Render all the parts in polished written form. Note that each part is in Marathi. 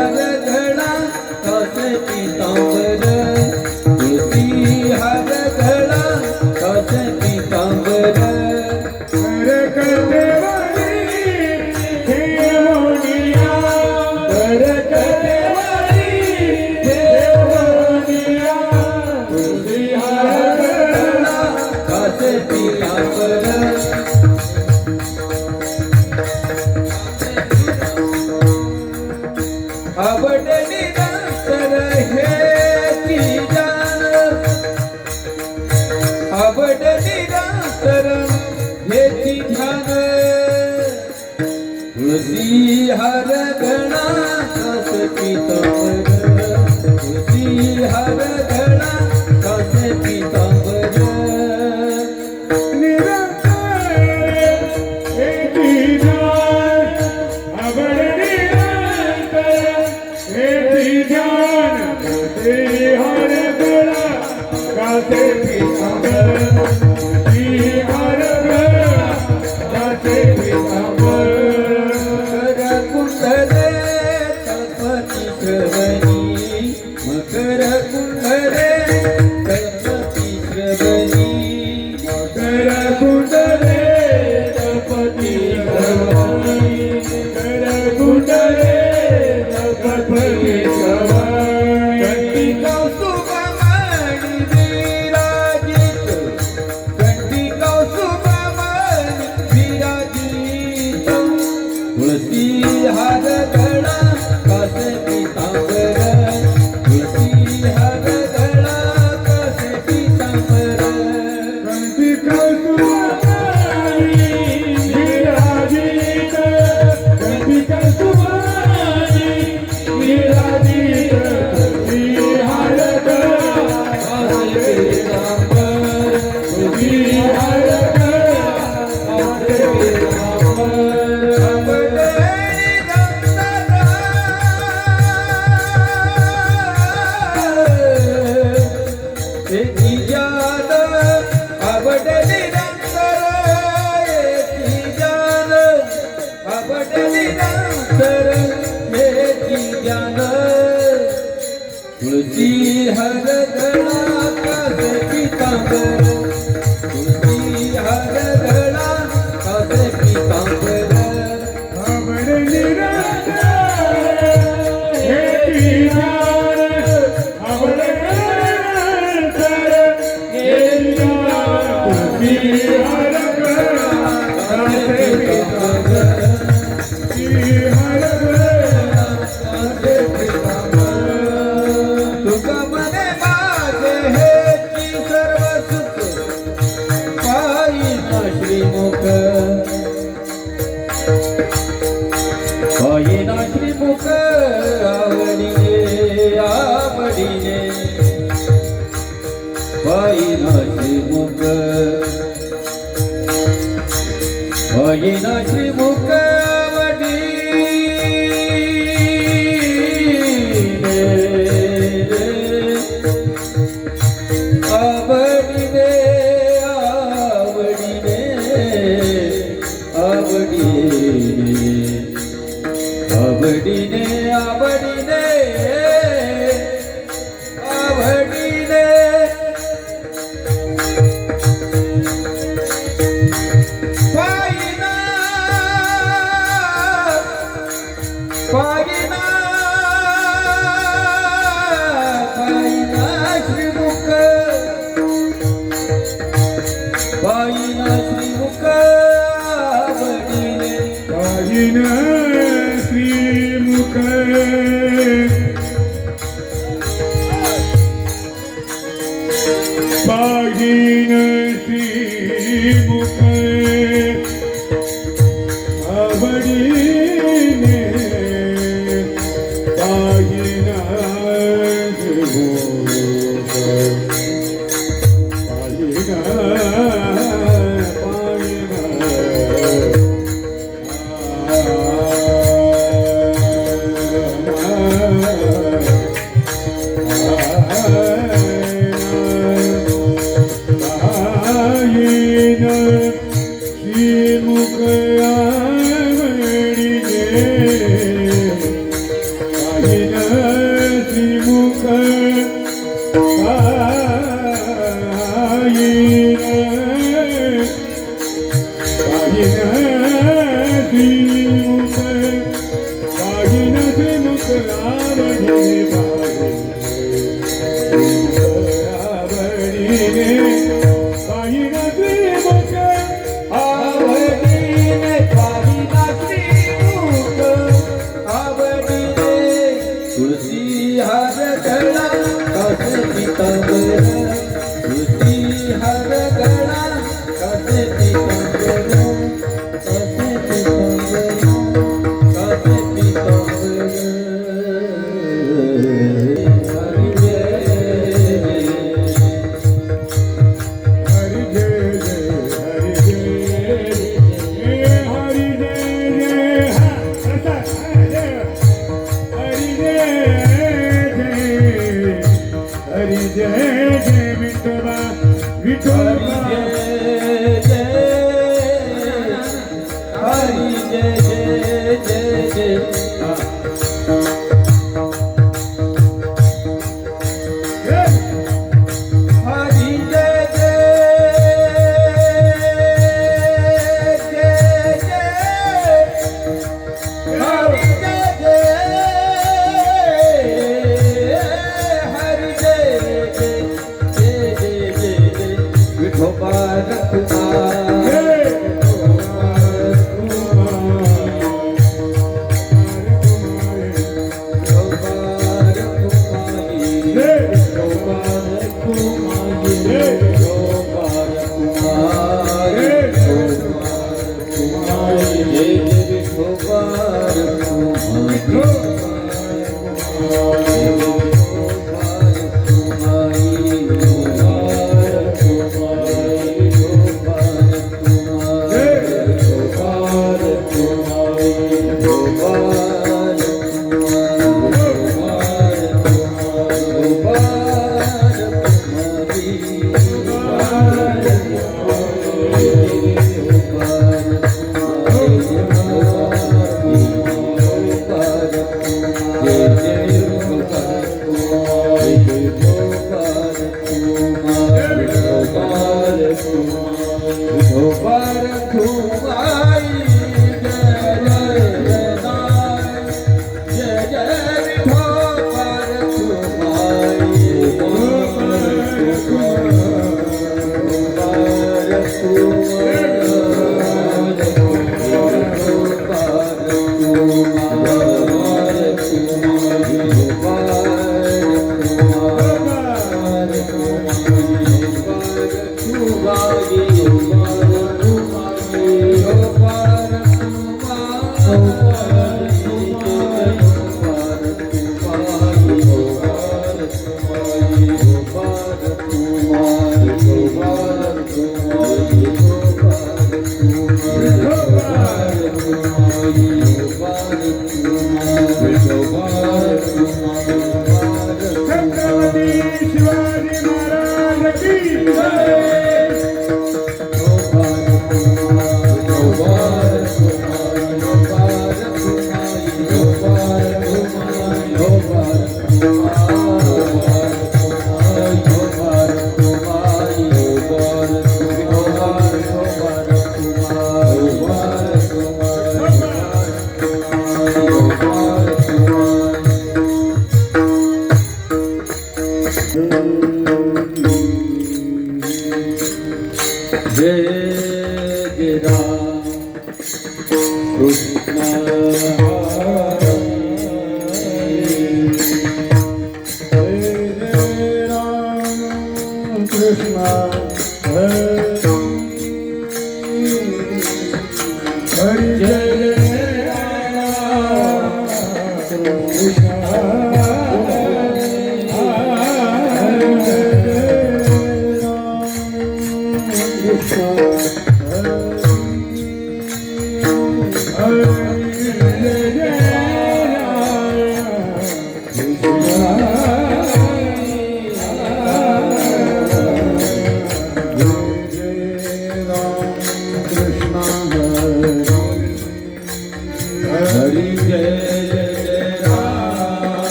हार घडा कासे पितांबर तुळसी हार घडा कासे पितांबर आवडली नंतर हेची जाण आवडली नंतर हेची ध्यान तुळसी हार घडा कासे पितांबर तुळसी हार घडा कासे पितांबर मकर कुंडले तळपती श्रवणी मकर कुंडले तळपती श्रवणी मकर कुंडले तळपती श्रवणी कंठी कौस्तुभमणी विराजित कंठी कौस्तुभमणी विराजित तुळसी हार घडा कासे पितांबर तुळसी हर घडा कासे पितांबर तुळसी हर घडा कासे पितांबर आवडली राजा हेची जाण आवडली नंतर हेची जाण तुळसी हर घडा कासे पितांबर तुळसी हर घडा कासे पितांबर तुगमने माझे हेची सर्व सुख पायीना श्रीमुख पायीना श्रीमुख आवडीने आवडीने पायीना श्रीमुख पायीना श्रीमुख आवडीने आवडीने आवडीने पायीना पायीना पायीना श्रीमुख पायीना श्रीमुख आवडीने पायीना श्रीमुख पायीन श्रीमुख आवडीने पायीन श्रीमुख पाहिन श्रीमुख पाहिन श्रीमुख पाहिन श्रीमुख आवडीने आवडीने पाहिन श्रीमुख आवडीने पाहिला श्रीमुख आवडीने तुळशी हार गळा कसे पितांबर तुळशी हार गळा कसे पितांबर कसे पितांबर कसे पितांबर हरी जय हरि जय जय हरि जय हरि जय जय हरि जय हरि जय जय विठोबा विठोबा हरी जय जय जय जय हरी जय जय जय जय हरी जय जय हरी जय जय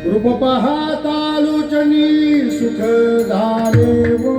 रूप पाहता लोचनी सुख झाले वो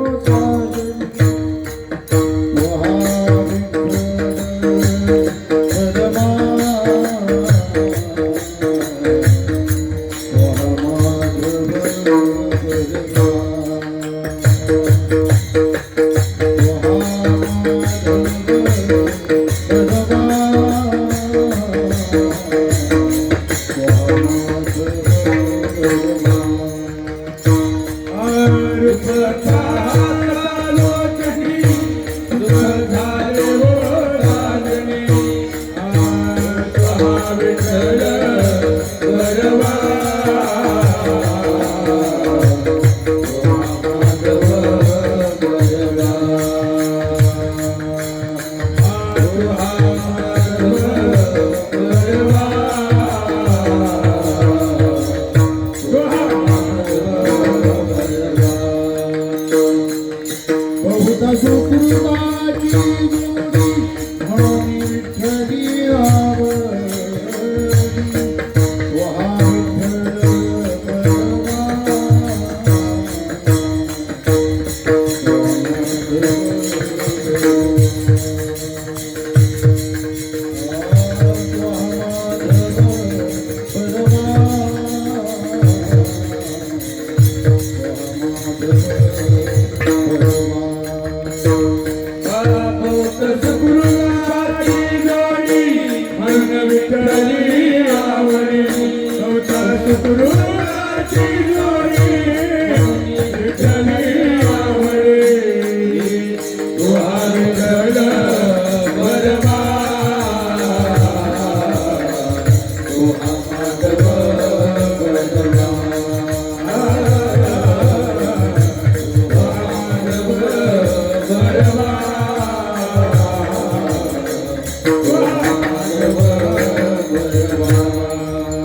साजन सुकृताची जोडी म्हणून विठ्ठली आवडली वहा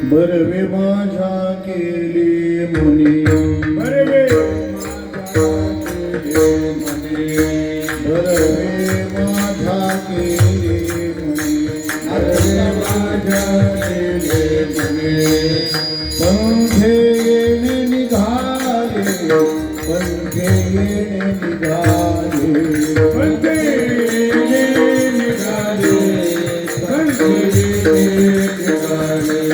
बरवे माझ्या केली मुनी बरवे माझ्या केली मुनी पंखे येणे निघाले पंखे येणे निघाले पंखे येणे निघाले पंखे येणे निघाले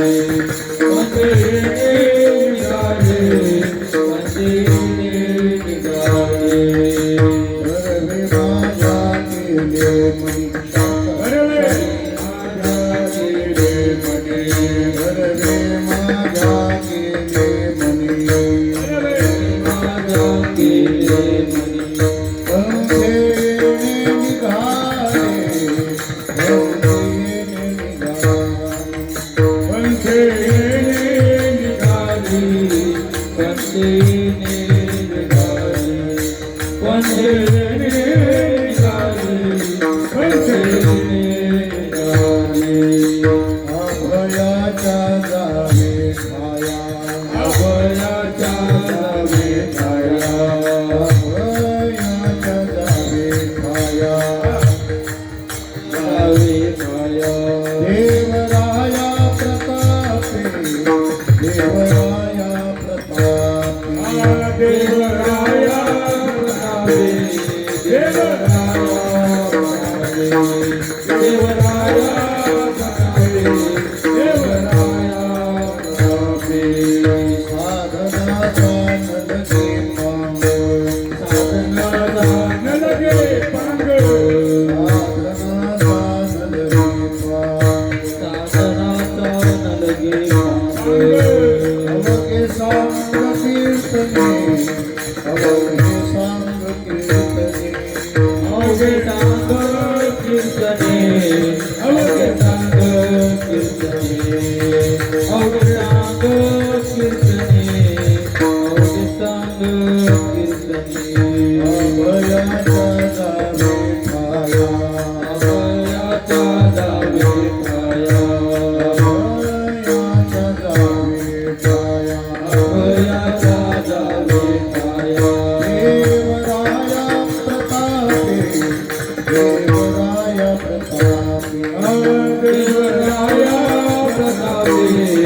देवराया प्रतापे देवराया प्रतापे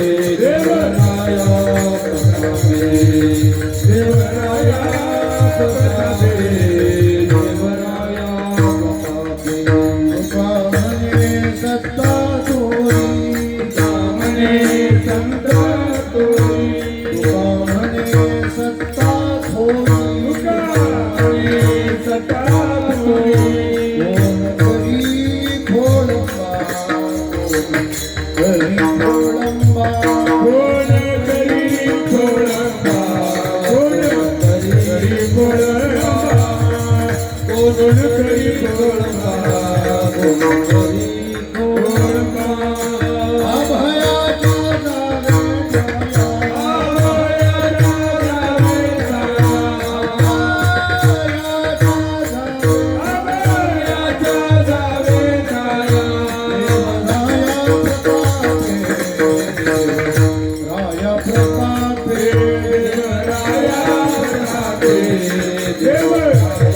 देवराया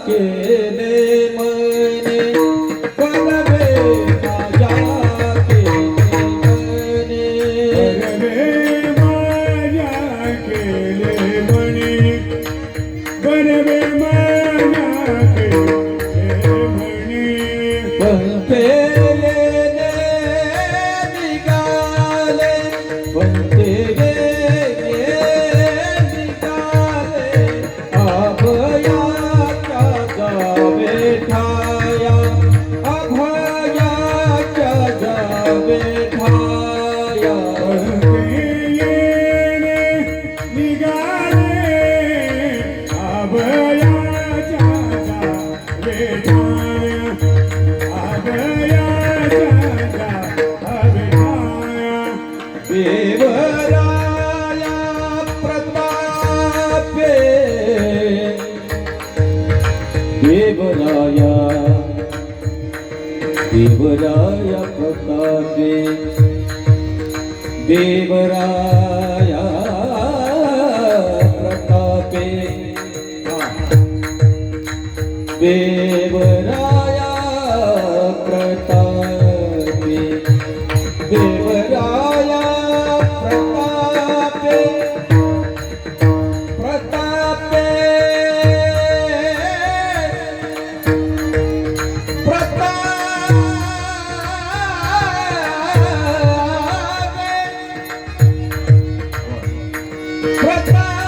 केले मने वनवे माझ्या केले मने बनवे माझ्या केले म्हणे पंथेले निघाले पंथेले निघाले अभयाच्या जावे ठाया अभयाच्या जावे ठाया देवराया प्रतापे देवराया देवराया प्रतापे देवराया प्रतापे देवराया प्रतापे देवराया प्रतापे प्रतापे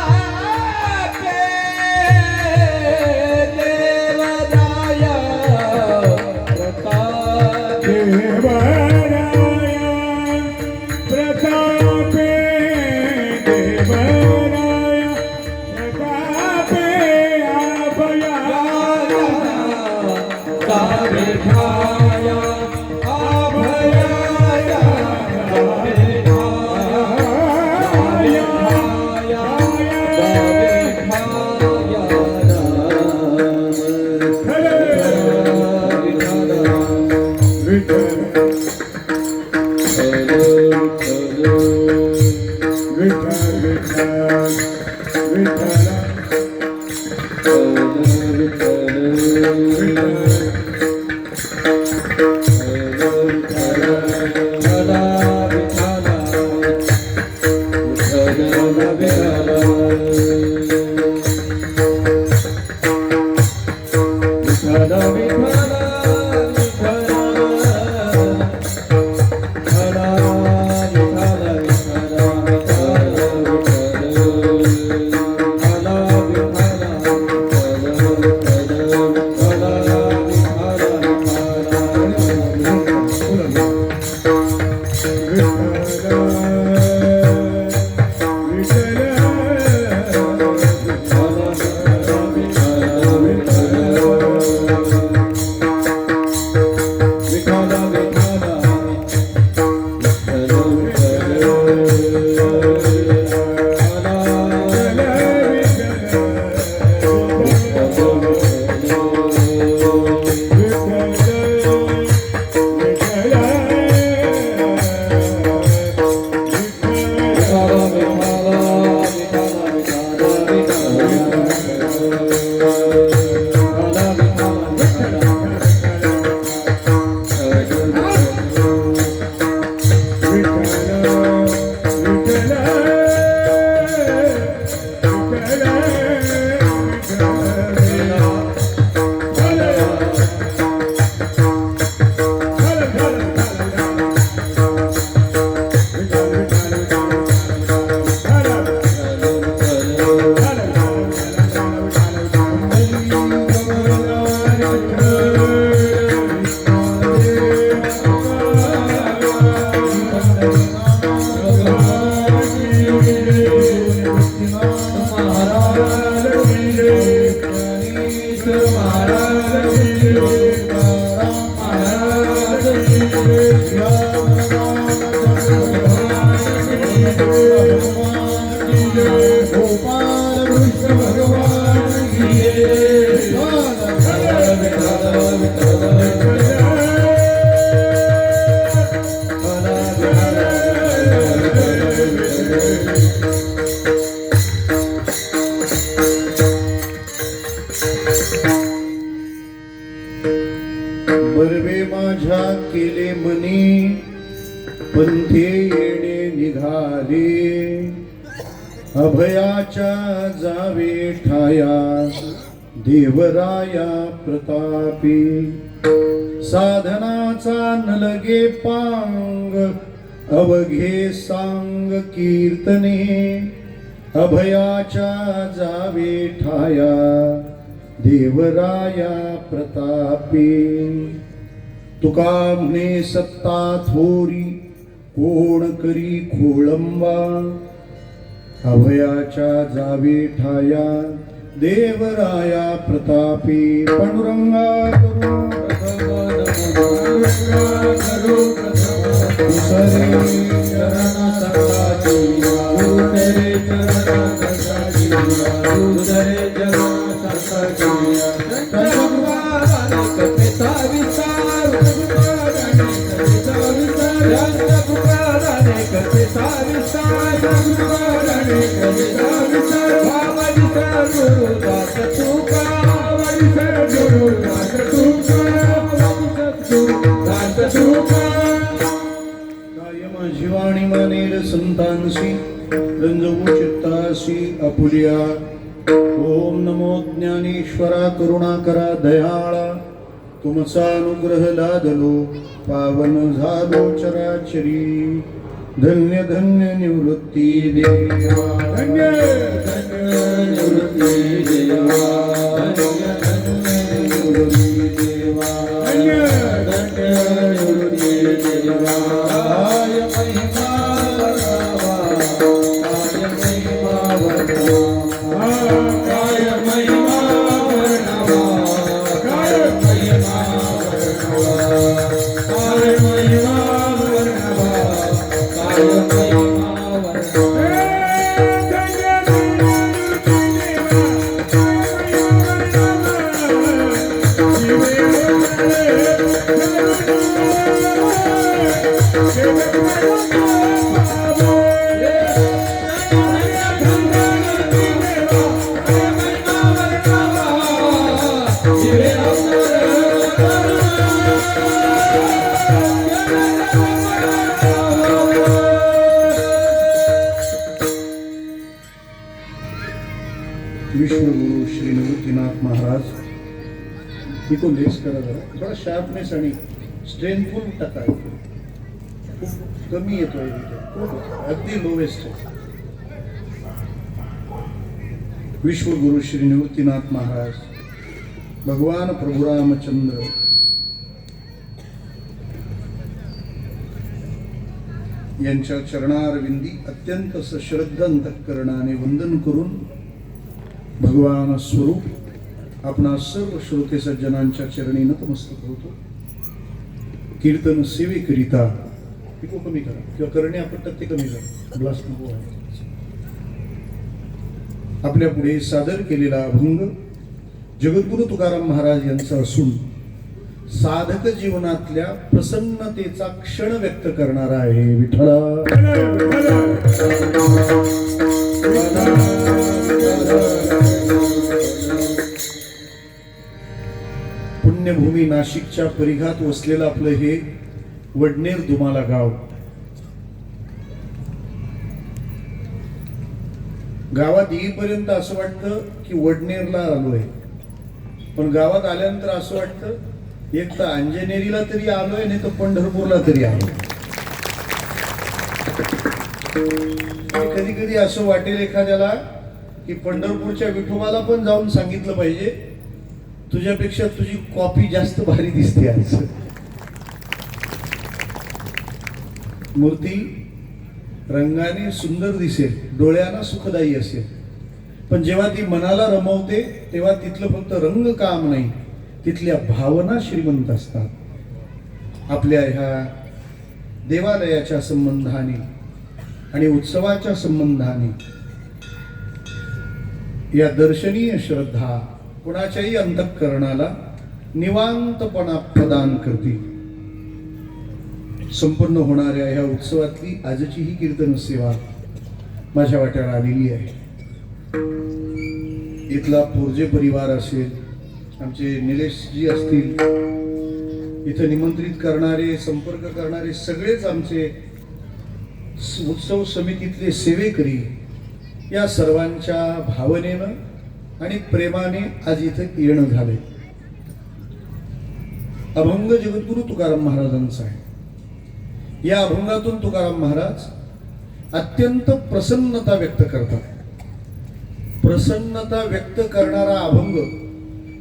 प्रतापे देवराया प्रतापे जावे ठाया अभयाच्या जावे ठाया जावे ठाया अभयाच्या जावे ठाया देवराया प्रतापी साधनाचा न लगे पांग अवघे सांग कीर्तने अभयाच्या जावे ठाया देवराया प्रतापी तुका म्हणे सत्ता थोरी कोण करी खोळंबा अभयाच्या जावे ठाया देवराया प्रतापी पांडुरंगा करू दुसरे चरण सत्ताची दुसरे चरण सत्ताची दुसरे चरण सत्ताची कथेचा विचार कथेचा विचार गुरुदास तुका गुरुदास तुका कायम जीवाणी मानेर संतांसी रंजवू चित्तासी अपुलिया ओम नमो ज्ञानेश्वरा करुणाकरा दयाळा तुमचा अनुग्रह लादलो पावन झालो चराचरी धन्य धन्य निवृत्ती देवा धन्य धन्य निवृत्ती देवा धन्य धन्य निवृत्ती देवा धन्य धन्य निवृत्ती देवा काय महिमा वर्णावा काय महिमा वर्णावा काय महिमा वर्णावा काय महिमा वर्णावा काय महिमा विश्वगुरु श्री निवृत्तीनाथ महाराज इकडून लेस करा जरा थोडा शार्पनेस आणि स्ट्रेंथफुल टाका खूप कमी येतोय अगदी लोवेस्ट विश्वगुरु श्री निवृत्तीनाथ महाराज भगवान प्रभु रामचंद्र यांच्या चरणारविंदी अत्यंत सश्रद्ध अंतःकरणाने वंदन करून भगवान स्वरूप आपणा सर्व श्रोते सज्जनांच्या चरणी नतमस्तक होतो. कीर्तन सेवेकरिता पिको कमी करा किंवा करणे आपण टक्के कमी करा ब्लास्ट नको आहे. आपल्या पुढे सादर केलेला अभंग जगद्गुरु तुकाराम महाराज यांचा असून साधक जीवनातल्या प्रसन्नतेचा क्षण व्यक्त करणारा आहे. विठ्ठला पुण्यभूमी नाशिकच्या परिघात वसलेलं आपलं हे वडनेर दुमाला गाव. गावात येईपर्यंत असं वाटतं की वडनेरला आलोय, पण गावात आल्यानंतर असं वाटतं एक तर अंजनेरीला तरी आलोय नाही तर पंढरपूरला तरी आलोय. कधी कधी असं वाटेल एखाद्याला की पंढरपूरच्या विठोबाला पण जाऊन सांगितलं पाहिजे तुझ्यापेक्षा तुझी कॉपी जास्त भारी दिसते आज. मूर्ती रंगाने सुंदर दिसेल, डोळ्यांना सुखदायी असेल, पण जेव्हा ती मनाला रमवते तेव्हा तिथलं फक्त रंग काम नाही, तिथल्या भावना श्रीमंत असतात. आपल्या ह्या देवालयाच्या संबंधाने आणि उत्सवाच्या संबंधाने या दर्शनीय श्रद्धा कुणाच्याही अंतःकरणाला निवांतपणा प्रदान करते. संपन्न होणाऱ्या ह्या उत्सवातली आजची ही कीर्तन सेवा माझ्या वाट्याला आलेली आहे. इथला पोरजे परिवार असेल, आमचे निलेशजी असतील, इथं निमंत्रित करणारे संपर्क करणारे सगळेच आमचे उत्सव समितीतले सेवेकरी या सर्वांच्या भावनेनं आणि प्रेमाने आज इथं येणं झालंय. अभंग जगद्गुरु तुकाराम महाराजांचा आहे. या अभंगातून तुकाराम महाराज अत्यंत प्रसन्नता व्यक्त करतात. प्रसन्नता व्यक्त करणारा अभंग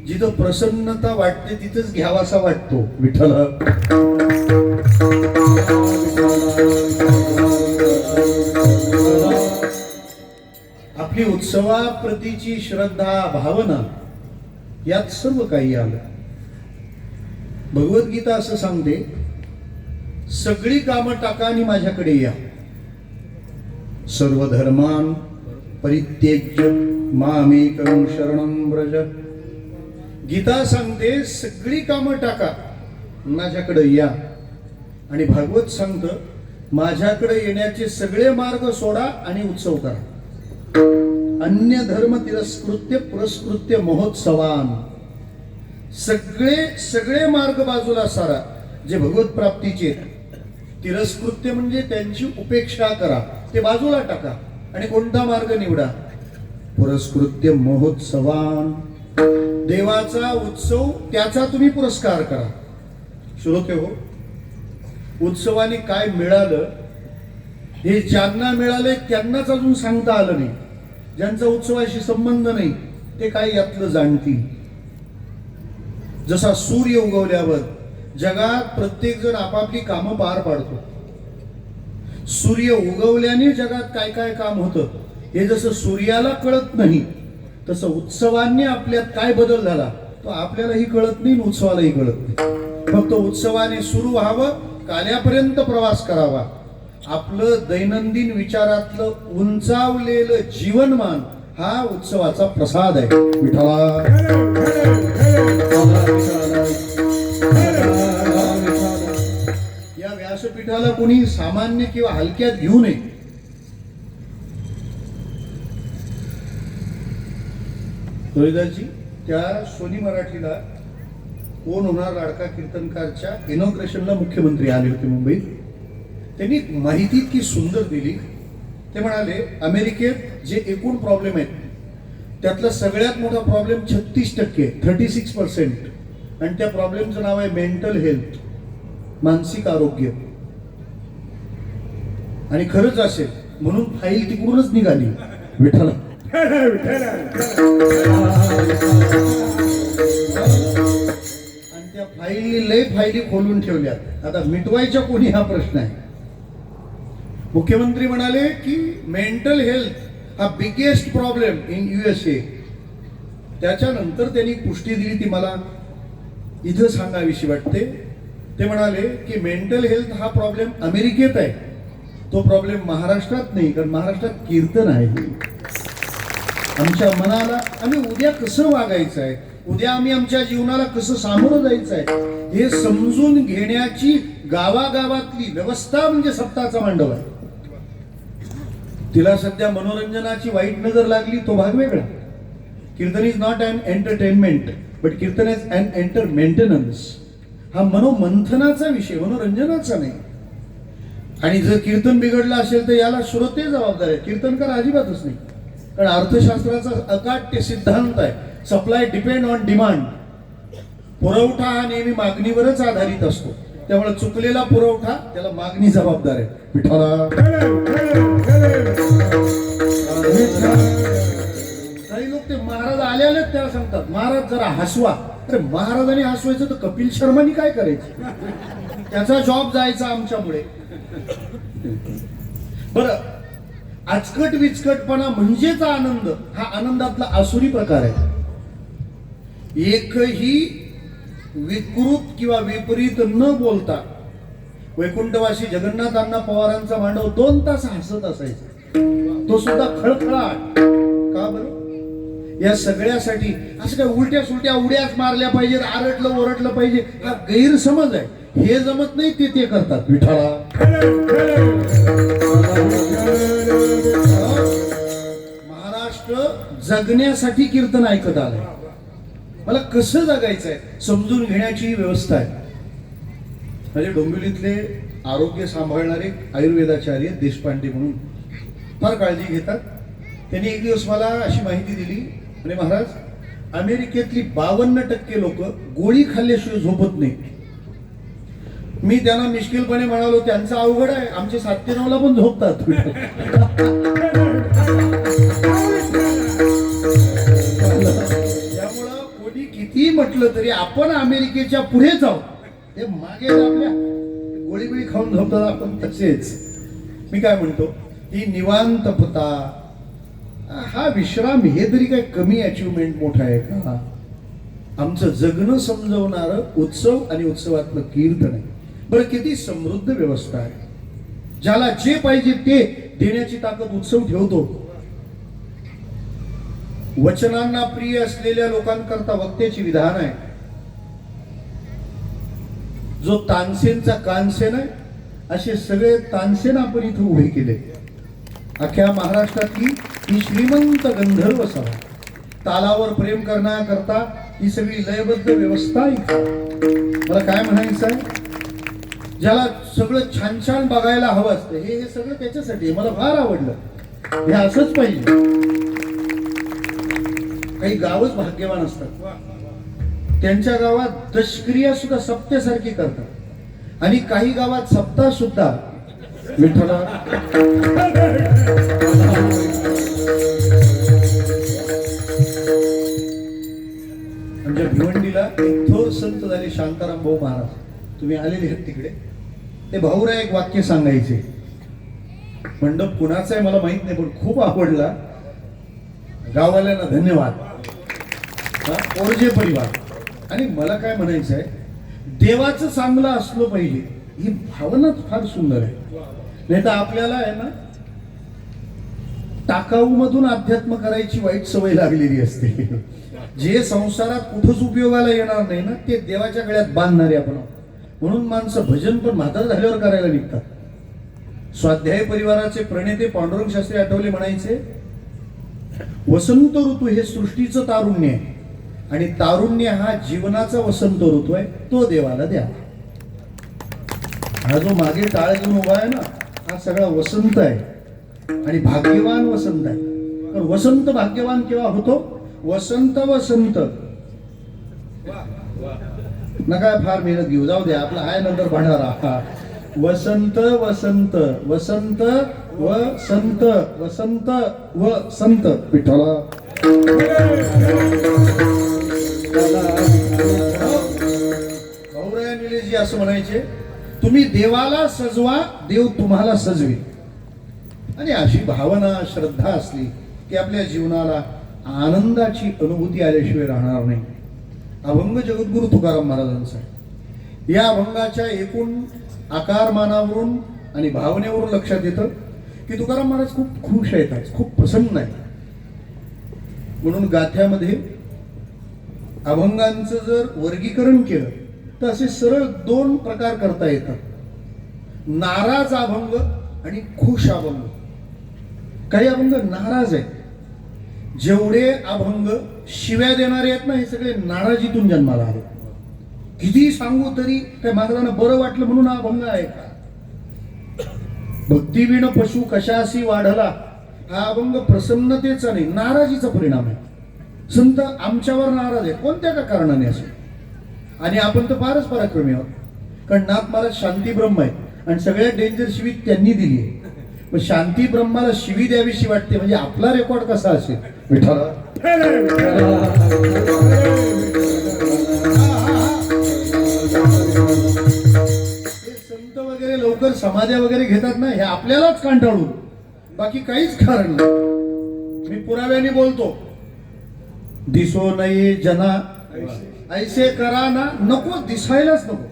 जिथं प्रसन्नता वाटते तिथंच घ्यावासा वाटतो. विठ्ठल आपली उत्सवाप्रतीची श्रद्धा भावना यात सर्व काही आलं. भगवद्गीता असं सांगते, सगळी कामं टाका आणि माझ्याकडे या. सर्व धर्मान परित्यज्य मामेकं शरणं व्रज. गीता सांगते सगळी कामं टाका, माझ्याकडे या. आणि भागवत सांगतं माझ्याकडे येण्याचे सगळे मार्ग सोडा आणि उत्सव करा. अन्य धर्म तिरस्कृत्य पुरस्कृत्य महोत्सवान. सगळे मार्ग बाजूला सारा जे भगवत प्राप्तीचे. तिरस्कृत्य म्हणजे त्यांची उपेक्षा करा, ते बाजूला टाका आणि कोणता मार्ग निवडा. पुरस्कृत्य महोत्सवान, देवाचा उत्सव त्याचा तुम्ही पुरस्कार करा. श्रोते हो, उत्सवाने काय मिळालं हे ज्यांना मिळाले त्यांनाच अजून सांगता आलं नाही. ज्यांचा उत्सवाशी संबंध नाही ते काय यातलं जाणतील. जसा सूर्य उगवल्यावर जगात प्रत्येक जण आपापली कामं पार पाडतो. सूर्य उगवल्याने जगात काय काय काम होतं हे जसं सूर्याला कळत नाही, तसं उत्सवांनी आपल्यात काय बदल झाला तो आपल्यालाही कळत नाही, उत्सवालाही कळत नाही. फक्त उत्सवाने सुरू व्हावं, काल्यापर्यंत प्रवास करावा. आपलं दैनंदिन विचारातलं उंचावलेलं जीवनमान हा उत्सवाचा प्रसाद आहे. विठ्ठला या व्यासपीठाला कोणी सामान्य किंवा हलक्यात घेऊ नये. रोहिदासजी त्या सोनी मराठीला कोण होणार लाडका कीर्तनकारच्या इनॉग्रेशनला मुख्यमंत्री आले होते मुंबईत. त्यांनी माहिती इतकी सुंदर दिली. ते म्हणाले अमेरिकेत जे एकूण प्रॉब्लेम आहेत त्यातला सगळ्यात मोठा प्रॉब्लेम 36%, 36%, आणि त्या प्रॉब्लेमचं नाव आहे मेंटल हेल्थ, मानसिक आरोग्य. आणि खरंच असेल म्हणून फाईल तिकडूनच निघाली. विठ्ठला आणि त्या फाईली लय फाईली खोलून ठेवल्या. आता मिटवायच्या कोणी हा प्रश्न आहे. मुख्यमंत्री म्हणाले की मेंटल हेल्थ हा बिगेस्ट प्रॉब्लेम इन USA. त्याच्यानंतर त्यांनी पुष्टी दिली ती मला इथं सांगावीशी वाटते. ते म्हणाले की मेंटल हेल्थ हा प्रॉब्लेम अमेरिकेत आहे, तो प्रॉब्लेम महाराष्ट्रात नाही, कारण महाराष्ट्रात कीर्तन आहे. आमच्या मनाला आम्ही उद्या कसं वागायचं आहे, उद्या आम्ही आमच्या जीवनाला कसं सामोरं जायचं आहे हे समजून घेण्याची गावागावातली व्यवस्था म्हणजे सत्ताचा मांडव आहे. तिला सध्या मनोरंजनाची वाईट नजर लागली, तो भाग वेगळा. Kirtan is not an entertainment but kirtan is an enter maintenance. हा मनोमंथनाचा विषय, मनोरंजनाचा नाही. आणि जर कीर्तन बिघडलं असेल तर याला श्रोते जबाबदार आहे, कीर्तनकार अजिबातच नाही. कारण अर्थशास्त्राचा अकाट्य सिद्धांत आहे, सप्लाय डिपेंड ऑन डिमांड. पुरवठा हा नेहमी मागणीवरच आधारित असतो. त्यामुळे चुकलेला पुरवठा त्याला मागणी जबाबदार आहे. विठ्ठला काही लोक ते महाराज आले त्याला सांगतात महाराज जरा हसवा. अरे महाराजांनी हसवायचं तर कपिल शर्मानी काय करायचं, त्याचा जॉब जायचा आमच्यामुळे. बरं, आचकट विचकटपणा म्हणजेच आनंद, हा आनंदातला आसुरी प्रकार आहे. एकही विकृत किंवा विपरीत न बोलता वैकुंठवासी जगन्नाथ अण्णा पवारांचा मांडव 2 तास हसत असायचा, तो सुद्धा खळखळाट. का बरं? या सगळ्यासाठी असं काय उलट्या सुलट्या उड्याच मारल्या पाहिजे, आरडलं ओरडलं पाहिजे हा गैरसमज आहे. हे जमत नाही ते करतात. विठ्ठला महाराष्ट्र जगण्यासाठी कीर्तन ऐकत आलंय. मला कसं जगायचंय समजून घेण्याची व्यवस्था आहे. म्हणजे डोंबिवलीतले आरोग्य सांभाळणारे आयुर्वेदाचार्य देशपांडे म्हणून फार काळजी घेतात. त्यांनी एक दिवस मला अशी माहिती दिली आणि महाराज, अमेरिकेतली 52% लोक गोळी खाल्ल्याशिवाय झोपत नाही. मी त्यांना मिश्किलपणे म्हणालो, त्यांचं अवघड आहे, आमचे 7 ते 9 ला पण झोपतात. त्यामुळं कोणी किती म्हटलं तरी आपण अमेरिकेच्या पुढे जाऊ, ते मागे आपल्या गोळी बिळी खाऊन झोपतात आपण तसेच. मी काय म्हणतो, ही निवांतपता, हा विश्राम, हे तरी काय कमी अचिव्हमेंट मोठा आहे का? आमचं जगणं समजवणारं उत्सव आणि उत्सवातलं कीर्तन आहे. बरं, किती समृद्ध व्यवस्था आहे. ज्याला जे पाहिजे ते देण्याची ताकद उत्सव ठेवतो. वचनांना प्रिय असलेल्या लोकांकरता वक्त्याची विधान आहे. जो तानसेनचा कानसेन आहे, असे सगळे तानसेन आपण इथे उभे केले. अख्ख्या महाराष्ट्रातली ही श्रीमंत गंधर्व सभा, तालावर प्रेम करण्याकरता ही सगळी लयबद्ध व्यवस्था आहे. मला काय म्हणायचं आहे, ज्याला सगळं छान छान बघायला हवं असतं, हे सगळं त्याच्यासाठी मला फार आवडलं. हे असंच पाहिजे. काही गावच भाग्यवान असतात, त्यांच्या गावात दशक्रिया सुद्धा सप्त्यासारखी करतात, आणि काही गावात सप्ताह सुद्धा विठ्ठला. आमच्या भिवंडीला एक थोर संत झाले शांताराम भाऊ महाराज, तुम्ही आलेले आहेत तिकडे. ते भाऊरा एक वाक्य सांगायचे. मंडप कुणाचा आहे मला माहित नाही, पण खूप आवडला. गाववाल्यांना धन्यवाद, ओरजे परिवार. आणि मला काय म्हणायचं आहे, देवाचं चांगलं असलं पाहिजे, ही भावना फार सुंदर आहे. नाही तर आपल्याला आहे ना, टाकाऊ मधून अध्यात्म करायची वाईट सवय लागलेली असते. जे संसारात कुठंच उपयोगाला येणार नाही ना, ते देवाच्या गळ्यात बांधणारे आपण. म्हणून माणसं भजन पण म्हातार झाल्यावर करायला निघतात. स्वाध्याय परिवाराचे प्रणेते पांडुरंग शास्त्री आठवले म्हणायचे, वसंत ऋतू हे सृष्टीचं तारुण्य आहे, आणि तारुण्य हा जीवनाचा वसंत ऋतू आहे, तो देवाला द्या. हा जो मागे टाळ घेऊन उभा आहे ना, हा सगळा वसंत आहे, आणि भाग्यवान वसंत आहे. तर वसंत भाग्यवान केव्हा होतो? वसंत वसंत. नका फार मेहनत घेऊ, जाऊ द्या, आपला आहे नंतर भांडारा. वसंत वसंत वसंत व संत, वसंत व संत. विठ्ठला. भाऊराया निलेशजी असं म्हणायचे, तुम्ही देवाला सजवा, देव तुम्हाला सजवे. आणि अशी भावना, श्रद्धा असली की आपल्या जीवनाला आनंदाची अनुभूती आल्याशिवाय राहणार नाही. अभंग जगद्गुरु तुकाराम महाराजांचा आहे. या अभंगाच्या एकूण आकारमानावरून आणि भावनेवरून लक्षात येतं की तुकाराम महाराज खूप खुश आहेत, आज खूप प्रसन्न आहे. म्हणून गाथ्यामध्ये अभंगांचं जर वर्गीकरण केलं तर असे सरळ 2 प्रकार करता येतात, नाराज अभंग आणि खुश अभंग. काही अभंग नाराज आहेत. जेवढे अभंग शिव्या देणारे आहेत ना, हे सगळे नाराजीतून जन्माला आले. किती सांगू तरी काय महाराजांना बरं वाटलं म्हणून हा अभंग आहे का? भक्तिविण पशु कशासी वाढला, हा अभंग प्रसन्नतेचा नाही, नाराजीचा परिणाम आहे. संत आमच्यावर नाराज आहे, कोणत्या का कारणाने असेल. आणि आपण तर फारच पराक्रमी आहोत, कारण नाथ महाराज शांती ब्रह्म आहेत, आणि सगळ्यात डेंजर शिवी त्यांनी दिली आहे. मग शांती ब्रह्माला शिवी द्यावीशी वाटते, म्हणजे आपला रेकॉर्ड कसा असेल. विठ्ठला. संत वगैरे लवकर समाध्या वगैरे घेतात ना, हे आपल्यालाच कंटाळून, बाकी काहीच कारण नाही. मी पुराव्याने बोलतो. दिसो नये जना ऐसे करा ना, नको दिसायलाच नको.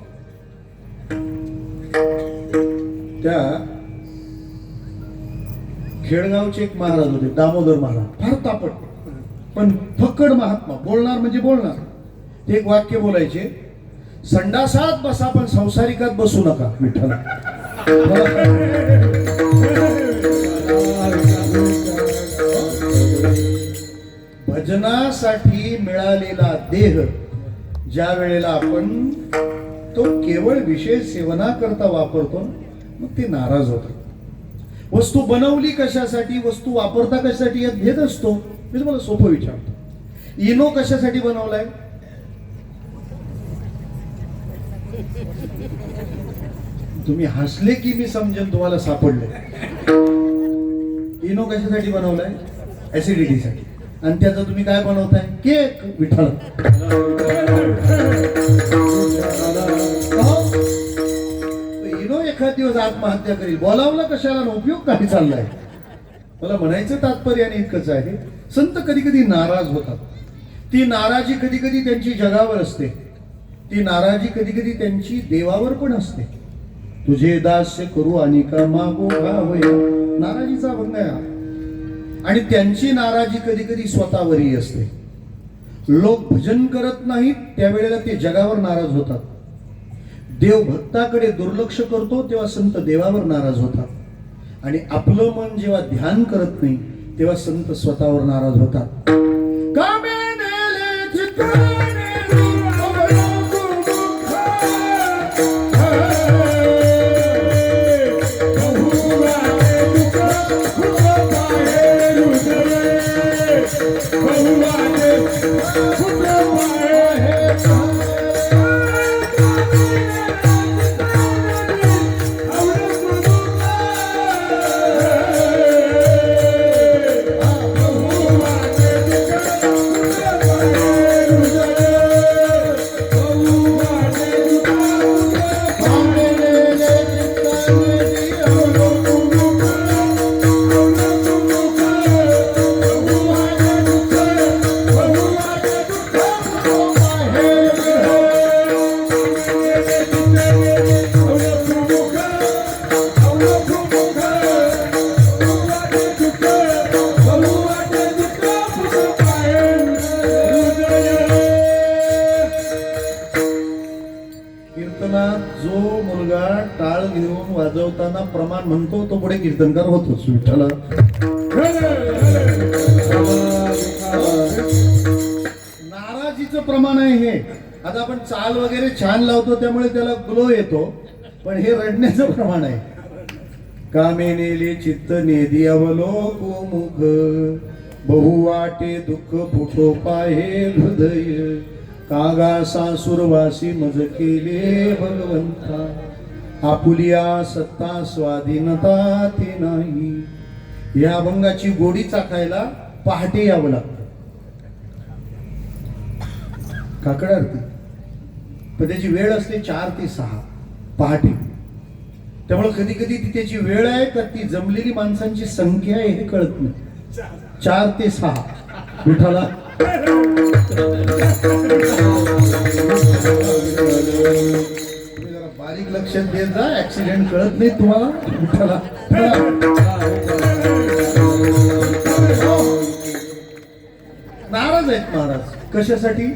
त्या खेडगावचे एक महाराज होते, दामोदर महाराज, फार तापट पण फक्कड महात्मा, बोलणार म्हणजे बोलणार. ते एक वाक्य बोलायचे, संडासात बसा पण संसारिकात बसू नका. विठ्ठल. भजनासाठी मिळालेला देह ज्या वेळेला आपण तो केवळ विशेष सेवना करता वापरतो, मग ते नाराज होतात. वस्तू बनवली कशासाठी, वस्तू वापरता कशासाठी यात भेद असतो. मी तुम्हाला सोपं विचारतो, इनो कशासाठी बनवलाय? तुम्ही हसले की मी समजेन तुम्हाला सापडले. इनो कशासाठी बनवलाय? ऍसिडिटीसाठी. आणि त्याचं तुम्ही काय बनवताय? केक. विठ्ठल इनो एखाद दिवस आत्महत्या करील, बोलावला कशाला, उपयोग काय चाललाय? मला म्हणायचं तात्पर्य आणि इतकंच आहे, संत कधी कधी नाराज होतात. ती नाराजी कधी कधी त्यांची जगावर असते, ती नाराजी कधी कधी त्यांची देवावर पण असते. तुझे दास्य करू आणि का मागो का होया, नाराजीचा भंग आहे. आणि त्यांची नाराजी कधी कधी स्वतःवरही असते. लोक भजन करत नाहीत त्यावेळेला ते जगावर नाराज होतात. देव भक्ताकडे दुर्लक्ष करतो तेव्हा संत देवावर नाराज होतात. आणि आपलं मन जेव्हा ध्यान करत नाही तेव्हा संत स्वतःवर नाराज होतात. जो मुलगा टाळ घेऊन वाजवताना प्रमाण म्हणतो तो पुढे कीर्तनकार होतोच. विठ्ठला नाराजीचं प्रमाण आहे हे. आता आपण चाल वगैरे छान लावतो त्यामुळे त्याला ग्लो येतो, पण हे रडण्याचं प्रमाण आहे. कामे नेले चित्त नेदी अवलोको मुख, बहु वाटे दुःख फुटो पाहे हृदय, कागा सासुरवासी मज केले भगवंता, आपुलिया सत्ता स्वाधीनता ते नाही. या अभंगाची गोडी चाकायला पहाटे यावं लागतं. काकड आरती पण त्याची वेळ असते 4 ते 6 पहाटे. त्यामुळे कधी कधी ती त्याची वेळ आहे का ती जमलेली माणसांची संख्या आहे हे कळत नाही. 4 ते 6 विठाला जरा बारीक लक्षात देत जा, ऍक्सिडेंट कळत नाही तुम्हाला. विठाला नाराज आहेत महाराज. कशासाठी?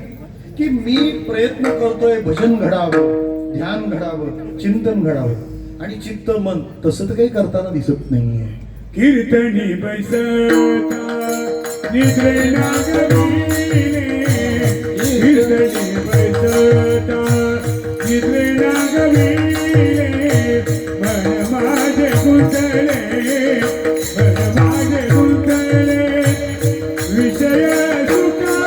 की मी प्रयत्न करतोय भजन घडावं, ध्यान घडावं, चिंतन घडावं, आणि चित्त मन तसं तर काही करताना दिसत नाहीये. कीर्तनी बैसता निद्रे नागविले, कीर्तनी बैसता निद्रे नागविले, मन माझे गुंतले, मन माझे गुंतले, विषय सुखा,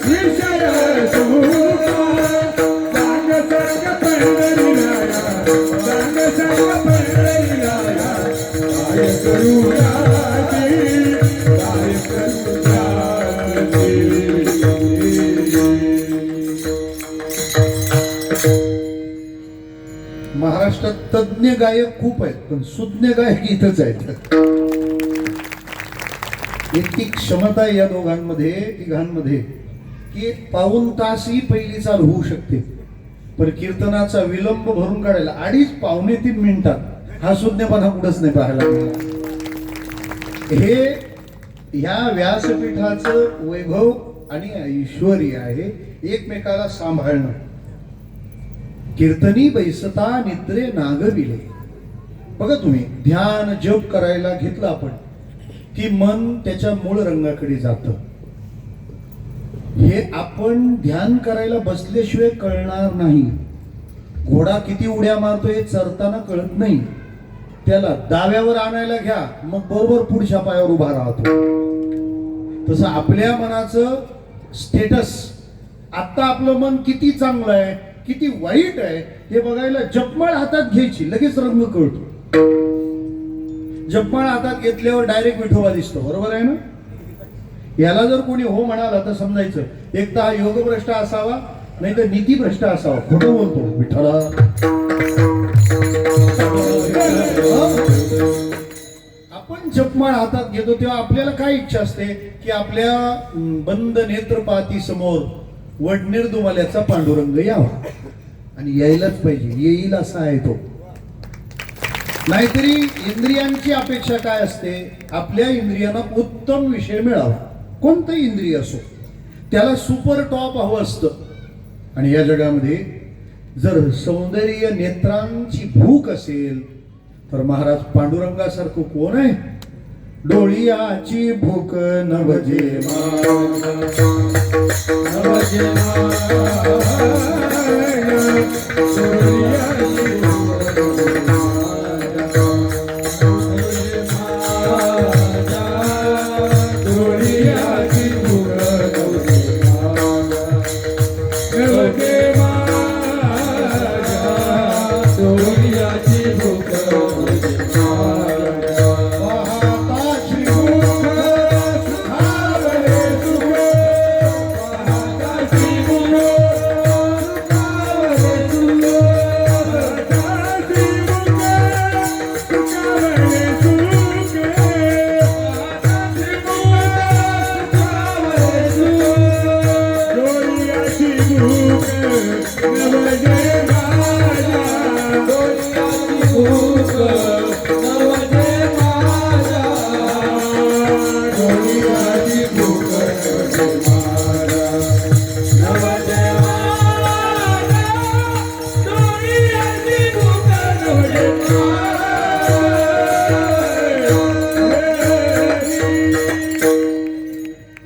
विषय सुखा, सांग सांग पंढरीराया, सांग सांग पंढरीराया, काय करू राजे, काय करू राजे. महाराष्ट्रात तज्ञ गायक खूप आहेत पण सुज्ञ गायक इथंच आहेत. इतकी क्षमता आहे या दोघांमध्ये, तिघांमध्ये, की 1.5 तासही पहिली चाल होऊ शकते. पण कीर्तनाचा विलंब भरून काढायला 2.5 पावणे 3 मिनिटात हा सुज्ञपणा कुठंच नाही पाहायला मिळाला. हे ह्या व्यासपीठाचं वैभव आणि ऐश्वर्य आहे, एकमेकाला सांभाळणं. कीर्तनी बैसता निद्रे नागविले. बघा तुम्ही, ध्यान जप करायला घेतलं आपण की मन त्याच्या मूळ रंगाकडे जातं. हे आपण ध्यान करायला बसल्याशिवाय कळणार नाही. घोडा किती उड्या मारतोय हे चरताना कळत नाही. त्याला दाव्यावर आणायला घ्या, मग बरोबर पुढच्या पायावर उभा राहतो. तसं आपल्या मनाचं स्टेटस, आता आपलं मन किती चांगलं आहे किती वाईट आहे हे बघायला जपमाळ हातात घ्यायची, लगेच रंग कळतो. जपमाळ हातात घेतल्यावर डायरेक्ट विठोबा दिसतो, बरोबर आहे ना. याला जर कोणी हो म्हणाला तर समजायचं एक तर हा योगभ्रष्ट असावा, नाही तर नीतीभ्रष्ट असावा. खोटं बोलतो विठ्ठला. आपण जपमाळ हातात घेतो तेव्हा आपल्याला काय इच्छा असते की आपल्या बंद नेत्रपाती समोर वडनिर्दुमाल्याचा पांडुरंग यावा, आणि यायलाच पाहिजे, येईल असा आहे तो. नाहीतरी इंद्रियांची अपेक्षा काय असते, आपल्या इंद्रियांना उत्तम विषय मिळावा, कोणतंही इंद्रिय असो, त्याला सुपर टॉप हवं असतं. आणि या जगामध्ये जर सौंदर्य नेत्रांची भूक असेल तर महाराज पांडुरंगासारखं कोण आहे. डोळियाची भूक नवजे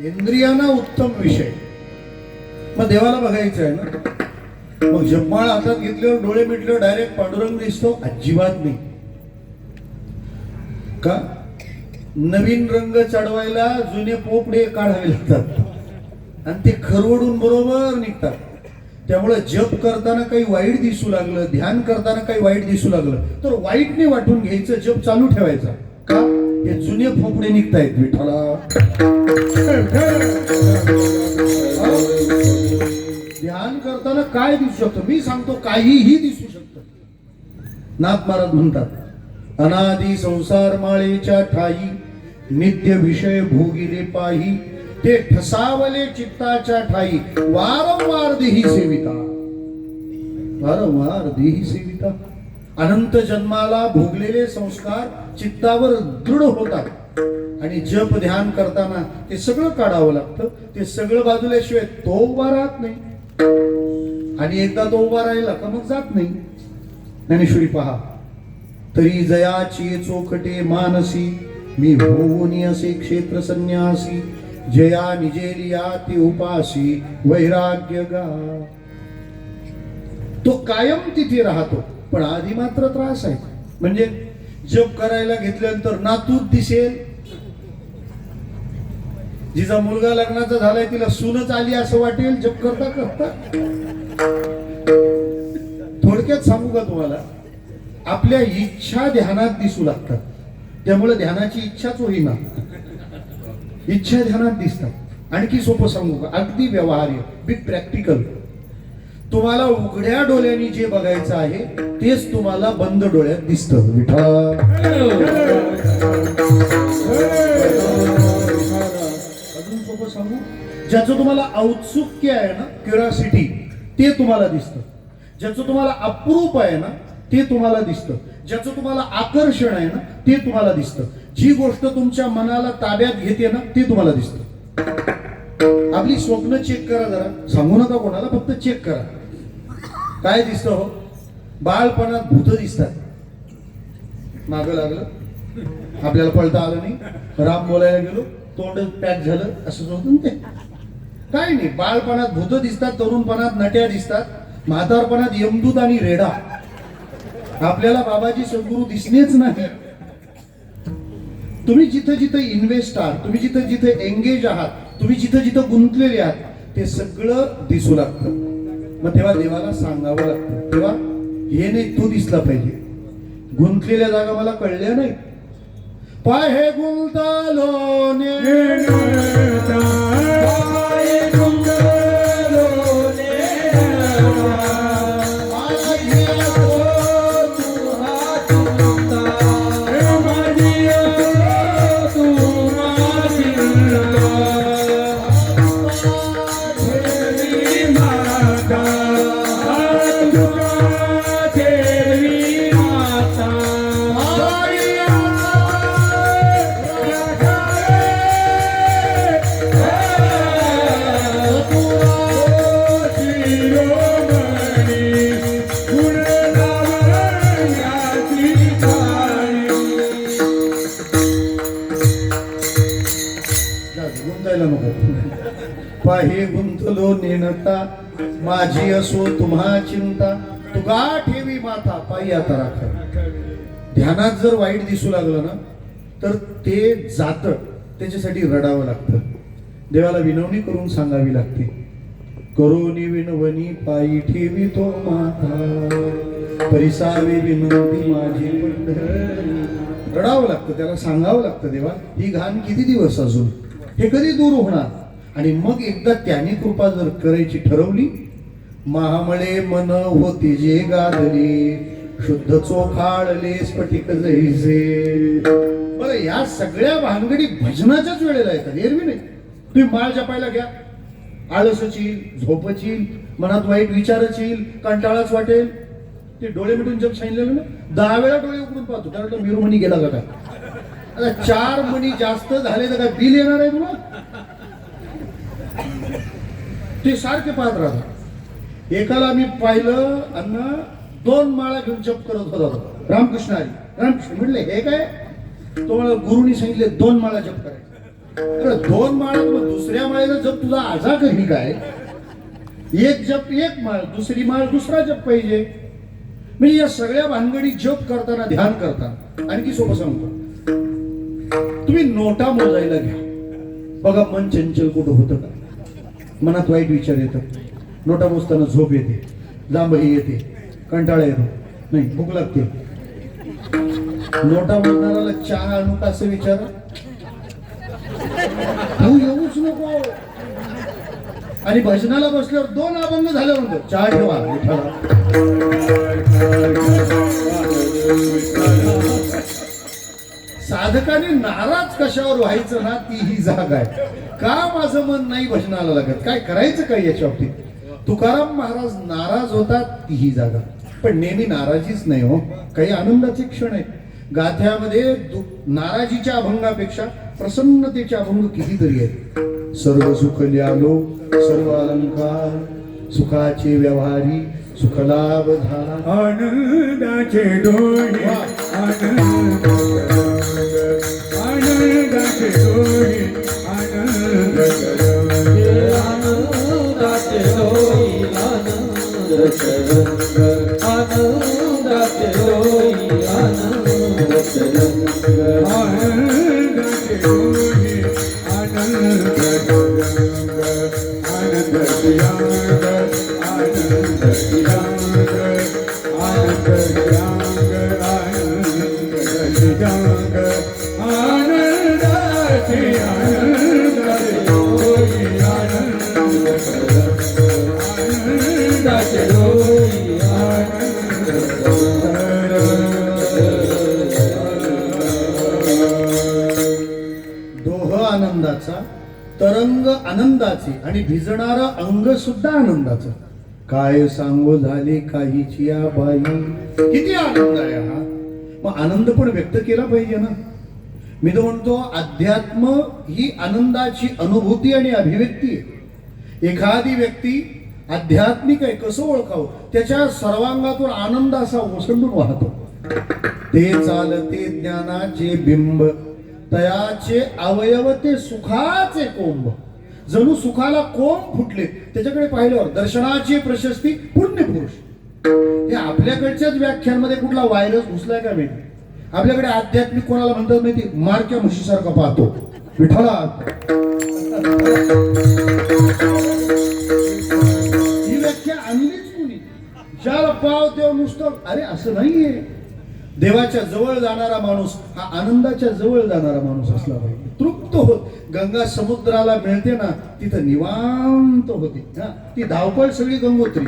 इंद्रियांना उत्तम विषय. मग देवाला बघायचं आहे ना, मग जपमाळ हातात घेतल्यावर डोळे मिटल्यावर डायरेक्ट पांडुरंग दिसतो? अजिबात नाही. का? नवीन रंग चढवायला जुने पोपडे काढावे लागतात आणि ते खरवडून बरोबर निघतात. त्यामुळे जप करताना काही वाईट दिसू लागलं, ध्यान करताना काही वाईट दिसू लागलं तर वाईटने वाटून घ्यायचं, जप चालू ठेवायचा. का? हे जुने पोपडे निघतायत विठ्ठला. ध्यान करताना काय दिसू शकतं? मी सांगतो काहीही दिसू शकतं. नाथ महाराज म्हणतात, अनादि संसार माळेच्या ठाई नित्य विषय भोगिले पाही, ते ठसावले चित्ताच्या ठाई वारंवार देही सेविता. वारंवार देही सेविता. अनंत जन्माला भोगलेले संस्कार चित्तावर दृढ होतात आणि जप ध्यान करताना ते सगळं काढावं लागतं. ते सगळं बाजूल्याशिवाय तो उभा राहत नाही, आणि एकदा तो उभा राहिला का मग जात नाही. ज्ञानेश्वरी पहा, तरी जयाची चोखटे मानसी, मी होऊनी असे क्षेत्र संन्यासी, जया निजेलिया ती उपासी वैराग्य गा. तो कायम तिथे राहतो, पण आधी मात्र त्रास आहे. म्हणजे जप करायला घेतल्यानंतर नातूच दिसेल, जिचा मुलगा लग्नाचा झालाय तिला सूनच आली असं वाटेल जप करता करता. थोडक्यात सांगू का तुम्हाला, आपल्या इच्छा ध्यानात दिसू लागतात. त्यामुळे ध्यानाची इच्छाच होईना, इच्छा ध्यानात दिसतात. आणखी सोपं सांगू का, अगदी व्यवहार्य, बिग प्रॅक्टिकल. तुम्हाला उघड्या डोळ्यांनी जे बघायचं आहे तेच तुम्हाला बंद डोळ्यात दिसतं. विठ्ठल. अजून सोपं सांगू, ज्याचं तुम्हाला औत्सुक्य आहे ना, क्युरिओसिटी, ते तुम्हाला दिसतं. ज्याचं तुम्हाला अप्रूप आहे ना ते तुम्हाला दिसतं. ज्याचं तुम्हाला आकर्षण आहे ना ते तुम्हाला दिसतं. जी गोष्ट तुमच्या मनाला ताब्यात घेते ना ते तुम्हाला दिसतं. आपली स्वप्न चेक करा जरा, सांगू नका कोणाला, फक्त चेक करा. काय दिसतं हो? बाळपणात भूत दिसतात. मागं लागलं, आपल्याला पळता आलं नाही, राम बोलायला गेलो, तोंड पॅक झालं, असंच होतं ना ते. काय नाही, बाळपणात भूत दिसतात, तरुणपणात नट्या दिसतात, म्हातारपणात यमदूत आणि रेडा. आपल्याला बाबाजी सद्गुरू दिसणेच नाही. तुम्ही जिथं जिथं इन्व्हेस्ट आहात, तुम्ही जिथं जिथं एंगेज आहात, तुम्ही जिथं जिथं गुंतलेले आहात, ते सगळं दिसू लागतं. मग तेव्हा देवाला सांगावं लागतं, तेव्हा हे नाही तू दिसला पाहिजे. गुंतलेल्या जागा मला कळल्या नाही. पाय हे गुंतलो गुंतायला नको. पाहे गुंतलो नेनता माझी असो तुम्हा चिंता, तुगा ठेवी माथा पायी आता राखा. ध्यानात जर वाईट दिसू लागलं ना तर ते जात, त्याच्यासाठी रडावं लागतं. देवाला विनवणी करून सांगावी लागते. करोनी विनवणी पायी ठेवी तो माथा, परिसावी विनंती माझी पंढरी. रडावं लागतं, त्याला सांगावं लागतं, देवा ही घाण किती दिवस अजून, हे कधी दूर होणार. आणि मग एकदा त्याने कृपा जर करायची ठरवली, महामळे मन होते जे गादले, शुद्ध चोखाळले स्फटिक जैसे. बरं, या सगळ्या भानगडी भजनाच्याच वेळेला येतात, एरवी नाही. तुम्ही माळ जपायला घ्या, आळसच येईल, झोपच येईल, मनात वाईट विचारच येईल, कंटाळाच वाटेल. ते डोळे मिटून जप सांगितलेलं ना, 10 वेळा डोळे उघडून पाहतो, त्याला मीरू मनी गेला का काय. आता 4 मणी जास्त झाले तर काय बिल येणार आहे तुला. ते सारखे पाहत राहतात. एकाला मी पाहिलं, अण्णा 2 माळा घेऊन जप करत होता. रामकृष्ण हरी रामकृष्ण म्हटले, हे काय. तो मला गुरुनी सांगितले 2 माळा जप करायचा. 2 माळा, दुसऱ्या माळेचा जप तुझा आजा कधी काय. एक जप एक माळ, दुसरी माळ दुसरा जप पाहिजे. म्हणजे या सगळ्या भानगडी जप करताना, ध्यान करताना आणखी सोपं सांगतो. तुम्ही नोटा मोजायला घ्या, बघा मन चंचल कुठं होतं का, मनात वाईट विचार येतात. नोटा मोजताना झोप येते, जांभई येते, कंटाळा येतो, नाही भूक लागते. नोटा मोजणाऱ्याला चहा आणू का असं विचारा, तू येऊच नको. आणि भजनाला बसल्यावर 2 अभंग झाल्यानंतर चहा ठेवा विठ्ठला. साधकाने नाराज कशावर व्हायचं ना, ती ही जागा आहे. का माझं मन नाही भजनाला लागत, काय करायचं काय याच्या बाबतीत. तुकाराम महाराज नाराज होतात, ती ही जागा. पण नेहमी नाराजीच नाही हो, काही आनंदाचे क्षण आहेत. गाथ्यामध्ये नाराजीच्या अभंगापेक्षा प्रसन्नतेचे अभंग कितीतरी आहेत. सर्व सुख ल्यालो सर्व अलंकार, सुखाचे व्यवहारी सुख लाभ झाला. आनंदाचे डोळे, आनंदाचे डोळे, आनंद आनंदाचे डोळे, आनंद आनंदाचे डोळे, आनंद आनंदाचे डोळे, आनंद आनंद दोह आनंदाचा, तरंग आनंदाचे आणि भिजणारं अंग सुद्धा आनंदाचं. काय सांगू झाले काहीची या बाई, किती आनंद आहे हा. मग आनंद पण व्यक्त केला पाहिजे ना. मी तर म्हणतो अध्यात्म ही आनंदाची अनुभूती आणि अभिव्यक्ती आहे. एखादी व्यक्ती आध्यात्मिक आहे कसं ओळखावं, त्याच्या सर्वांगातून आनंद असा ओसंडून वाहतो. ते चालते ज्ञानाचे बिंब, तयाचे अवयव ते सुखाचे कोंब. जणू सुखाला कोंब फुटले त्याच्याकडे पाहिल्यावर. दर्शनाची प्रशस्ती पुण्यपुरुष. हे आपल्याकडच्याच व्याख्यांमध्ये कुठला व्हायरस घुसलाय का माहिती? आपल्याकडे आध्यात्मिक कोणाला म्हणतात माहिती? मारक्या म्हशीसारखा पाहतो विठाला. ही व्याख्या आणलीच कुणी? ज्याला पाव तेव्हा नुसतं अरे असं नाहीये. देवाच्या जवळ जाणारा माणूस हा आनंदाच्या जवळ जाणारा माणूस असला पाहिजे. तृप्त होत. गंगा समुद्राला मिळते ना तिथं निवांत होते. ती धावपळ सगळी गंगोत्री.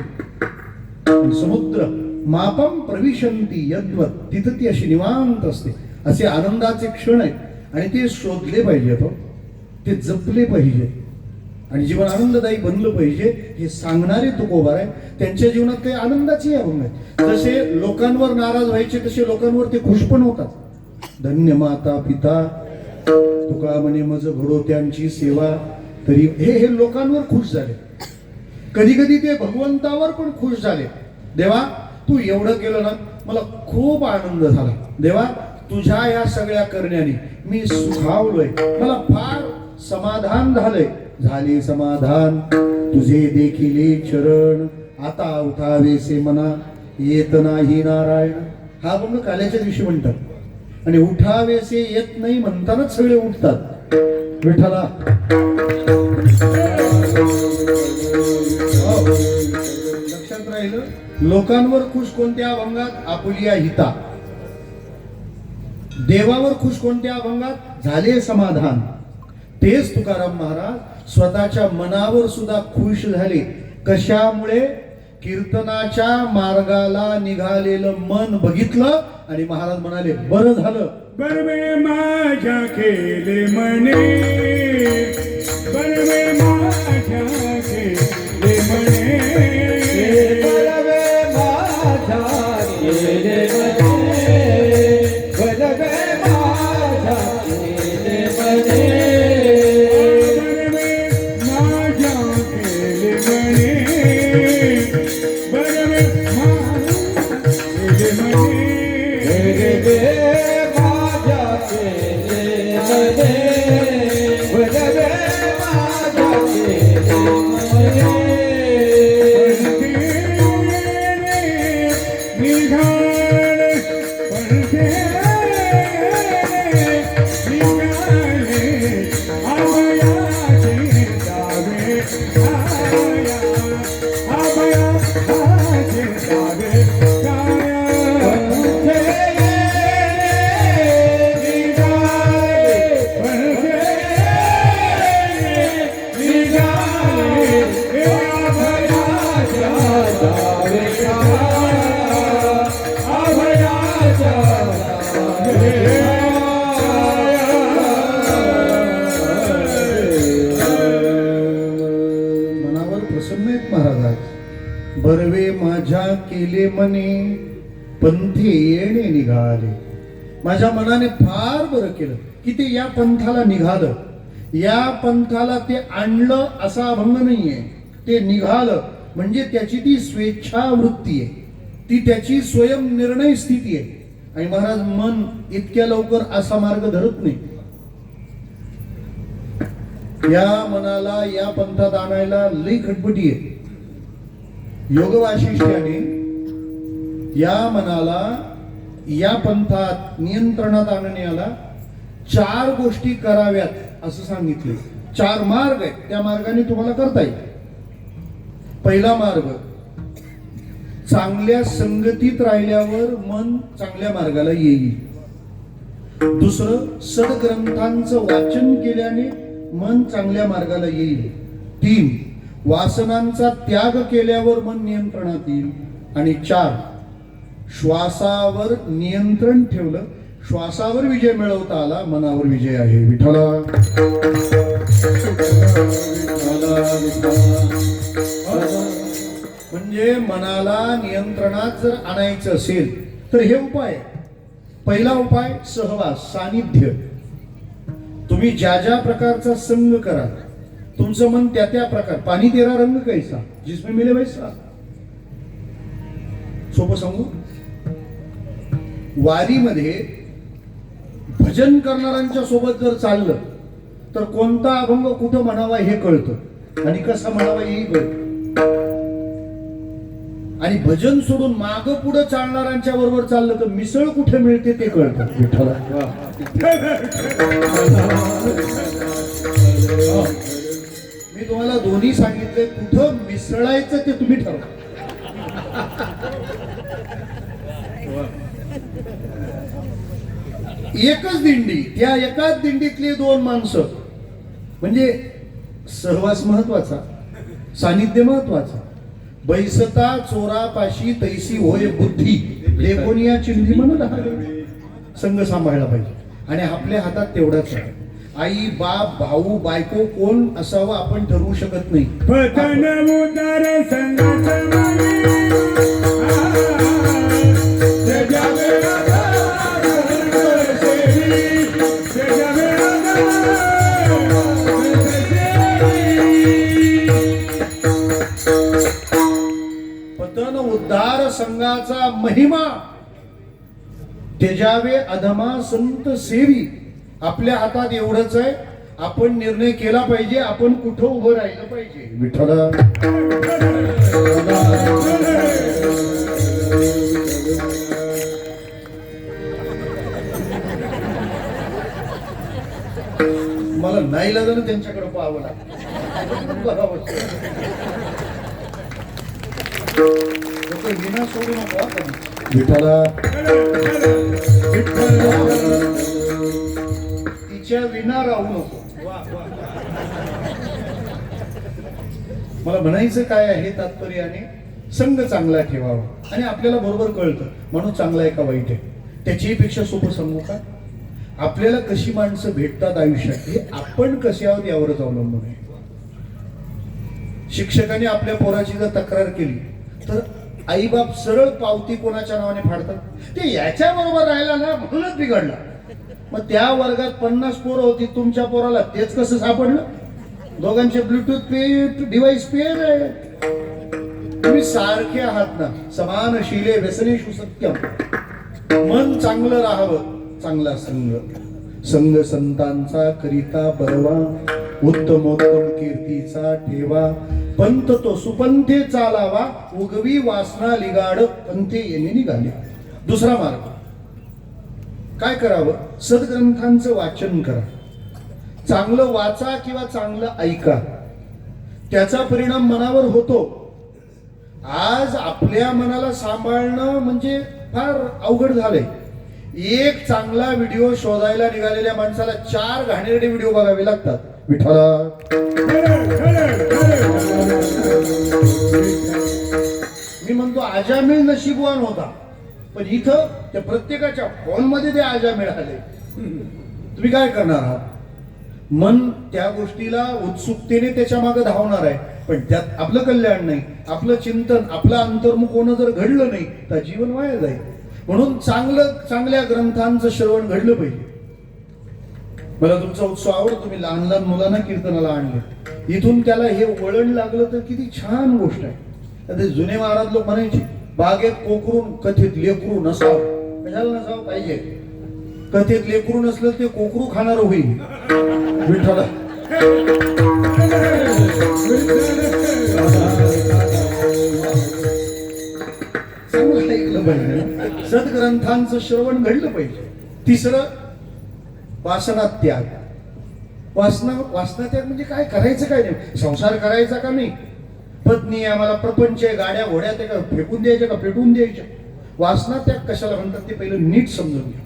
समुद्र मापम प्रविशंती यद्वत, तिथं ती अशी निवांत असते. असे आनंदाचे क्षण आहेत आणि ते शोधले पाहिजेत, ते जपले पाहिजे आणि जीवन आनंददायी बनलं पाहिजे. हे सांगणारे तुकोबार आहे. त्यांच्या जीवनात काही आनंदाचे अभंग आहेत. जसे लोकांवर नाराज व्हायचे तसे लोकांवर ते खुश पण होतात. धन्य माता पिता तुका म्हणे मज घडो त्यांची सेवा, तरी हे लोकांवर खुश झाले. कधी कधी ते भगवंतावर पण खुश झाले. देवा तू एवढं केलं ना, मला खूप आनंद झाला. देवा तुझ्या या सगळ्या करण्याने मी सुखावलोय, मला फार समाधान झालंय. झाले समाधान तुझे देखिले चरण, आता उठावेसे मना येत नाही नारायण. हा अभंग काल्याच्या दिवशी म्हणतात आणि उठावेसे येत नाही म्हणतानाच सगळे उठतात. विठ्ठला लक्षात राहिलं. लोकांवर खुश कोणत्या अभंगात? आपुलिया हिता. देवावर खुश कोणत्या अभंगात? झाले समाधान. तेच तुकाराम महाराज स्वतःच्या मनावर सुद्धा खुश झाले. कशामुळे? कीर्तनाच्या मार्गाला निघालेलं मन बघितलं आणि महाराज म्हणाले बरं झालं. बरवे माझ्या केले मने, बरवे माझ्या केले मने, बरवे माझ्या केले मने, बरवे माझ्या केले मने, बरवे माझ्या केले मने, बरवे माझ्या केले मने, बरवे माझ्या केले मने, बरवे माझ्या केले मने. मनावर प्रसन्न आहेत महाराज. बरवे माझ्या केले मने, पंथे येणे निघाले. माझ्या मनाने फार बरं केलं की ते या पंथाला निघालं. या पंथाला ते आणलं असा अभंग नाहीये. ते निघालं म्हणजे त्याची ती स्वेच्छावृत्ती आहे, ती त्याची स्वयं निर्णय स्थिती आहे. आणि महाराज मन इतक्या लवकर असा मार्ग धरत नाही. या मनाला या पंथात आणायला लई खटपटी आहे. योग वाशिष्ठ्याने या मनाला या पंथात नियंत्रणात आणण्याला 4 गोष्टी कराव्यात असं सांगितले. 4 मार्ग आहेत, त्या मार्गाने तुम्हाला करता येईल. पहिला मार्ग, चांगल्या संगतीत राहिल्यावर मन चांगल्या मार्गाला येईल. दुसरं, सद्ग्रंथांचं वाचन केल्याने मन चांगल्या मार्गाला येईल. 3, वासनांचा त्याग केल्यावर मन नियंत्रणात येईल. आणि 4, श्वासावर नियंत्रण ठेवलं, श्वासावर विजय मिळवता आला, मनावर विजय आहे. विठ्ठला म्हणजे मनाला नियंत्रणात जर आणायचं असेल तर हे उपाय. पहिला उपाय सहवास, सानिध्य. तुम्ही ज्या ज्या प्रकारचा संग करा, तुमचं मन त्या त्या प्रकार. पाणी तेरा रंग कैसा जिसमें मिले वैसा. सोपं सांगू, वारीमध्ये भजन करणाऱ्यांच्या सोबत जर चाललं तर कोणता अभंग कुठं म्हणावा हे कळतं आणि कसा म्हणावा हेही कळतं. आणि भजन सोडून माग पुढे चालणाऱ्यांच्या बरोबर चाललं तर मिसळ कुठे मिळते ते कळतं विठ्ठला. मी तुम्हाला दोन्ही सांगितले, कुठं मिसळायचं ते तुम्ही ठरवा. एकच दिंडी, त्या एकाच दिंडीतली दोन माणसं, म्हणजे सहवास महत्वाचा, सानिध्य महत्वाचा. बैसता चोरापाशी तैसी होय बुद्धी, लेकोनिया चिंधी म्हणून राहिले. संघ सांभाळला पाहिजे आणि आपल्या हातात तेवढाच आहे. आई बाप भाऊ बायको कोण असावं आपण ठरवू शकत नाही. पतन उतार संघात पतन उद्धार संघाचा महिमा तेजावे अधमा संत सेवी. आपल्या हातात एवढंच आहे, आपण निर्णय केला पाहिजे, आपण कुठं उभं राहिलं पाहिजे. विठ्ठला मला नाही लागलं त्यांच्याकडे पाहावं लागतं. विना सोडू नको आपण. विठ्ठला तिच्या विना राहू नको. मला म्हणायचं काय आहे तात्पर्याने, संघ चांगला ठेवावा आणि आपल्याला बरोबर कळतं म्हणून चांगला आहे का वाईट आहे. त्याच्याही पेक्षा सोपं सांगू का, आपल्याला कशी माणसं भेटतात आयुष्यात हे आपण कसे आहोत यावरच अवलंबून आहे. शिक्षकाने आपल्या पोराची जर तक्रार केली तर आईबाप सरळ पावती कोणाच्या नावाने फाडतात, ते याच्या बरोबर राहिला ना म्हणूनच बिघडला. मग त्या वर्गात 50 पोरं होती, तुमच्या पोराला तेच कसं सापडलं. दोघांचे ब्लूटूथ पे डिव्हाइस पेअर आहे. तुम्ही सारखे आहात ना. समान शिले व्यसनेषु सत्यम. मन चांगलं राहावं, चांगला संघ. संघ संतांचा करिता बरवा, उत्तमोत्तम कीर्तीचा ठेवा. पंत तो सुपंथे चालावा, उगवी वासना लिगाड पंथे येणे निघाले. दुसरा मार्ग काय करावं, सद्ग्रंथांचं वाचन करा. चांगलं वाचा किंवा चांगलं ऐका, त्याचा परिणाम मनावर होतो. आज आपल्या मनाला सांभाळणं म्हणजे फार अवघड झालंय. एक चांगला व्हिडिओ शोधायला निघालेल्या माणसाला 4 घाणेरडे व्हिडिओ बघावे लागतात. विठ्ठला मी म्हणतो आजामेळ नशीबवान होता, पण इथं त्या प्रत्येकाच्या फोन मध्ये ते आजामेळ आले. तुम्ही काय करणार आहात. मन त्या गोष्टीला उत्सुकतेने त्याच्या मागे धावणार आहे, पण त्यात आपलं कल्याण नाही, आपलं चिंतन, आपलं अंतर्मुख होणं जर घडलं नाही तर जीवन वाया जाईल. म्हणून चांगल्या ग्रंथांचं श्रवण घडलं पाहिजे. मला तुमचा उत्सव आवडतो. तुम्ही लहान लहान मुलांना कीर्तनाला आणले, इथून त्याला हे वळण लागलं तर किती छान गोष्ट आहे. ते जुने महाराज लोक म्हणायचे, बागेत कोकरून कथेत लेकरू नसावं. कशाला नसावं पाहिजे. कथेत लेकरू नसलं ते कोकरू खाणार होईल. विठ्ठला चांगलं ऐकलं पाहिजे, सद्ग्रंथांचं श्रवण घडलं पाहिजे. तिसरं वासना त्याग. वासना त्याग म्हणजे काय करायचं, काय नाही. संसार करायचा का नाही, पत्नी आम्हाला प्रपंच आहे, गाड्या घोड्या ते का फेकून द्यायच्या का पेटवून द्यायच्या. वासना त्याग कशाला म्हणतात ते पहिलं नीट समजून घ्या.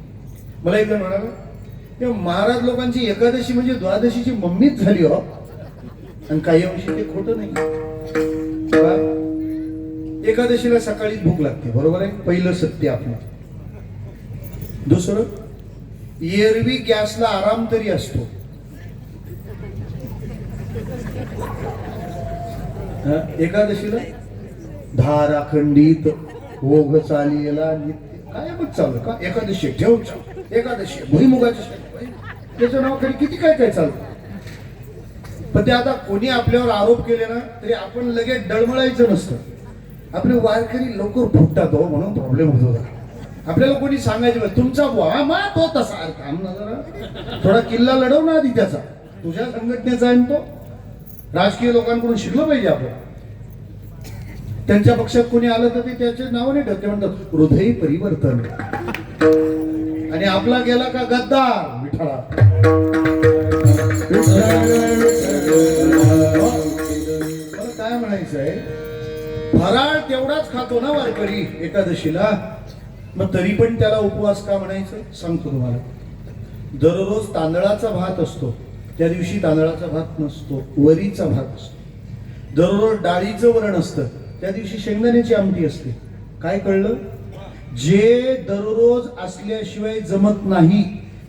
मला एकदा म्हणाला, ते महाराज लोकांची एकादशी म्हणजे द्वादशीची मम्मीच झाली हो. आणि काही अंशी ते खोटं नाही. एकादशीला सकाळी भूक लागते, बरोबर आहे, पहिलं सत्य आपलं. दुसरं, एरवी गॅसला आराम तरी असतो. एकादशीला धार अखंडित ओघ चालियला नित्य काय मग चालू का. एकादशी ठेव, एकादशी भुईमुगाची, त्याच्या नावाखाली किती काय काय चालतं. पण ते आता कोणी आपल्यावर आरोप केले ना तरी आपण लगेच डळमळायचं नसतं. आपले वारकरी लवकर फुटतात हो, म्हणून प्रॉब्लेम होतो. आपल्याला कोणी सांगायचं तुमचा बुवा मा तो तसा काम ना, जरा थोडा किल्ला लढव ना आधी त्याचा, तुझ्या संघटनेचा आहे तो. राजकीय लोकांकडून शिकलं पाहिजे आपण. त्यांच्या पक्षात कोणी आलं तर ते त्याचे नाव नाही ठेवत, ते म्हणतात हृदय परिवर्तन. आणि आपला गेला का गद्दार विठळा. मला काय म्हणायचंय, फराळ तेवढाच खातो ना वारकरी एकादशीला, मग तरी पण त्याला उपवास का म्हणायचं सांगतो तुम्हाला. दररोज तांदळाचा भात असतो, त्या दिवशी तांदळाचा भात नसतो, वरीचा भात असतो. दररोज डाळीचं वरण असतं, त्या दिवशी शेंगदाण्याची आमटी असते. काय कळलं? जे दररोज असल्याशिवाय जमत नाही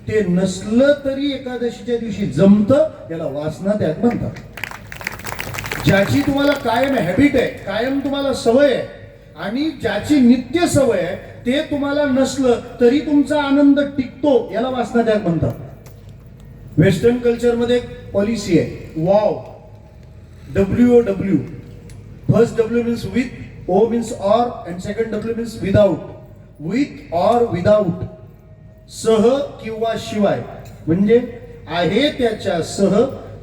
ते नसलं तरी एकादशीच्या दिवशी जमतं, याला वासना त्याग म्हणतात. ज्याची तुम्हाला कायम हॅबिट आहे, कायम तुम्हाला सवय आहे, आणि ज्याची नित्य सवय आहे ते तुम्हाला नसलं तरी तुमचा आनंद टिकतो, याला वासना त्याग म्हणतात. वेस्टर्न कल्चरमध्ये एक पॉलिसी आहे, wow, WOW. First W means with, O means or, and second W means without. With or without, सह किंवा शिवाय, म्हणजे आहे त्याच्या सह,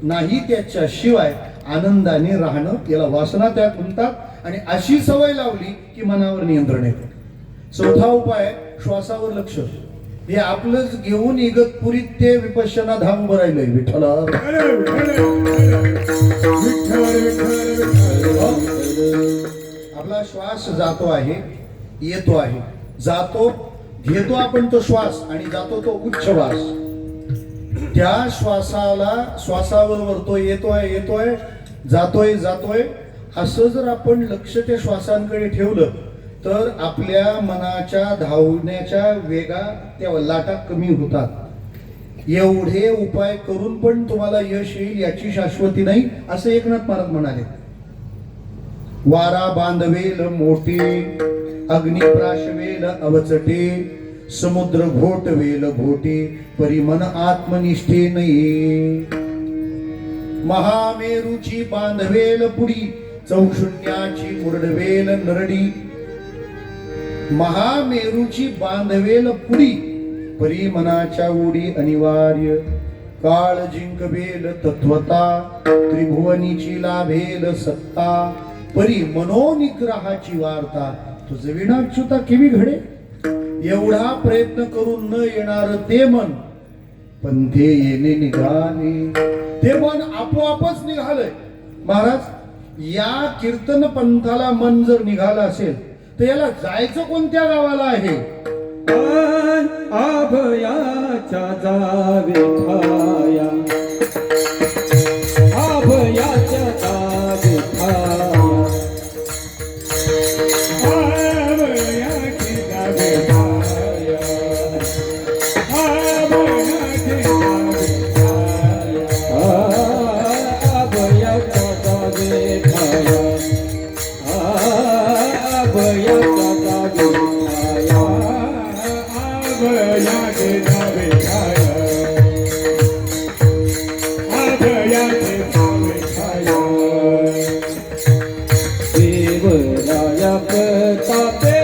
नाही त्याच्या शिवाय आनंदाने राहणं, याला वासना त्याग म्हणतात. आणि अशी सवय लावली की मनावर नियंत्रण येतं. चौथा उपाय, श्वासावर लक्ष. हे आपलंच घेऊन इगतपुरीत ते विपश्यना धाम उभं राहिलंय विठ्ठला. आपला श्वास जातो आहे, येतो आहे, जातो, घेतो आपण तो श्वास आणि जातो तो उच्छ्वास. त्या श्वासावर तो येतोय जातोय, असं जर आपण लक्ष त्या श्वासांकडे ठेवलं तर आपल्या मनाच्या धावण्याच्या वेगा त्या लाटा कमी होतात. एवढे उपाय करून पण तुम्हाला यश येईल याची शाश्वती नाही, असं एकनाथ महाराज म्हणाले. वारा बांधवेल मोठे, अग्नी प्राशवेल अवचटे, समुद्र घोटवेल घोटे, परी मन आत्मनिष्ठे नये. महामेरूची बांधवेल पुडी, चौशून्याची मुरडवेल नरडी. महामेरूची बांधवेल पुडी, परी मनाच्या उडी अनिवार्य. काळ जिंकवेल तत्वता, त्रिभुवनीची लाभेल सत्ता, परी मनोनिग्रहाची वार्ता. तुझं विनाच्युता केवी घडे. एवढा प्रयत्न करून न येणार ते मन, पंथे येणे निघाले. ते मन आपोआपच निघालंय. महाराज, या कीर्तन पंथाला मन जर निघालं असेल तर याला जायचं कोणत्या गावाला आहे? अभयाच्या जावे खाया, अभयाच्या जावे खाया, आवयाची जावे खाया, आवयाची जावे खाया, अभयाच्या जावे खाया, अभयाच्या जावे खाया, आवयाची जावे खाया, आवयाची जावे खाया. देवराया प्रतापे,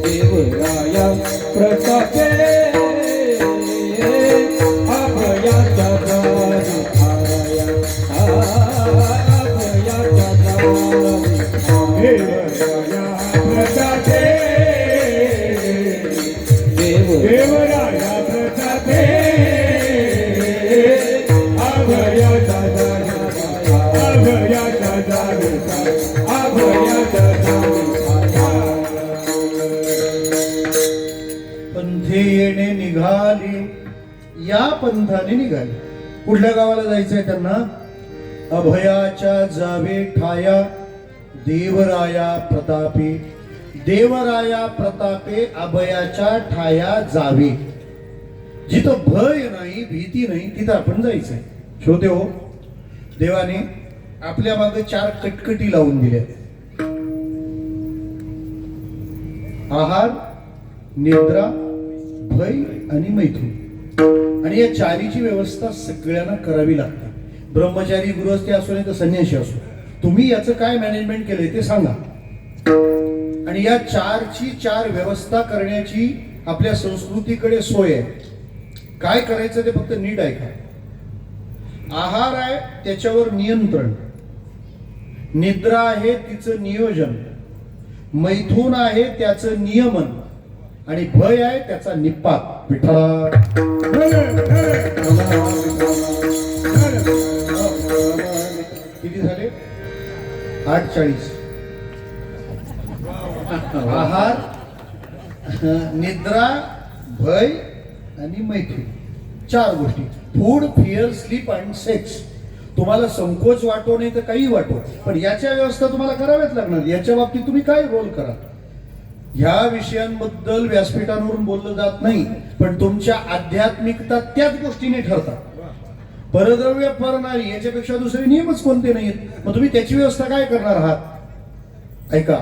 देवराया प्रतापे, अभयाच्या जावे खाया, अभयाच्या जावे देवराया प्रतापे, देवराया प्रतापे, अभयाचा जावे खाया, अभयाचा जावे खाया, अभयाचा जावे खाया. पंथे येणे निघाले, या पंथाने निघाले. कुठल्या गावाला जायचंय त्यांना? अभयाच्या जावे ठाया, देवराया प्रतापे. देवराया प्रतापे अभयाच्या ठाया जावे. जिथं भय नाही, भीती नाही, तिथं आपण जायचंय. श्रोते हो, देवाने आपल्या मागे 4 कटकटी लावून दिल्या. आहार, निद्रा, भय आणि मैथून. आणि या चारीची व्यवस्था सगळ्यांना करावी लागते. ब्रह्मचारी, गृहस्थी असो नाही तर संन्यासी असो, तुम्ही याचं काय मॅनेजमेंट केलंय ते सांगा. आणि या 4ची 4 व्यवस्था करण्याची आपल्या संस्कृतीकडे सोय आहे. काय करायचं ते फक्त नीट ऐका. आहार आहे, त्याच्यावर नियंत्रण. निद्रा आहे तिचं नियोजन, मैथून आहे त्याचं नियमन आणि भय आहे त्याचा निपात. विठ्ठला किती झाले? 8:40. आहार, निद्रा, भय आणि मैथून, 4 गोष्टी. Food, fear, sleep and sex. तुम्हाला संकोच वाटो नाही तर काही वाटो, पण याच्या व्यवस्था तुम्हाला कराव्याच लागणार. याच्या बाबतीत तुम्ही काय रोल करा. ह्या विषयांबद्दल व्यासपीठांवरून बोललं जात नाही, पण तुमच्या आध्यात्मिकता त्याच गोष्टीने ठरतात. परद्रव्य परनारी याच्यापेक्षा दुसरे नियमच कोणते नाहीत. मग तुम्ही त्याची व्यवस्था काय करणार आहात? ऐका,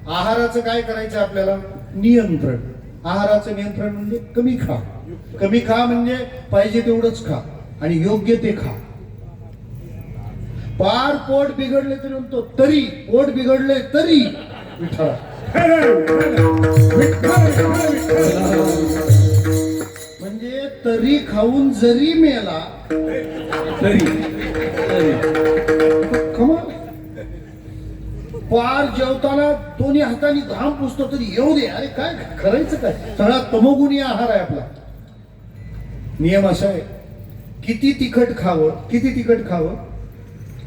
आहाराचं काय करायचं आपल्याला? नियंत्रण. आहाराचं नियंत्रण म्हणजे कमी खा. कमी खा म्हणजे पाहिजे तेवढंच खा आणि योग्य ते खा. पार पोट बिघडले तरी म्हणतो तरी, पोट बिघडले तरी विठ्ठला. म्हणजे तरी खाऊन जरी मेला तरी कमाल. पार जेवताना दोन्ही हाताने घाम पुसतो तरी येऊ दे. अरे काय करायचं काय? सगळा तमोगुणी आहार आहे आपला. नियम असा आहे, किती तिखट खावं, किती तिखट खावं.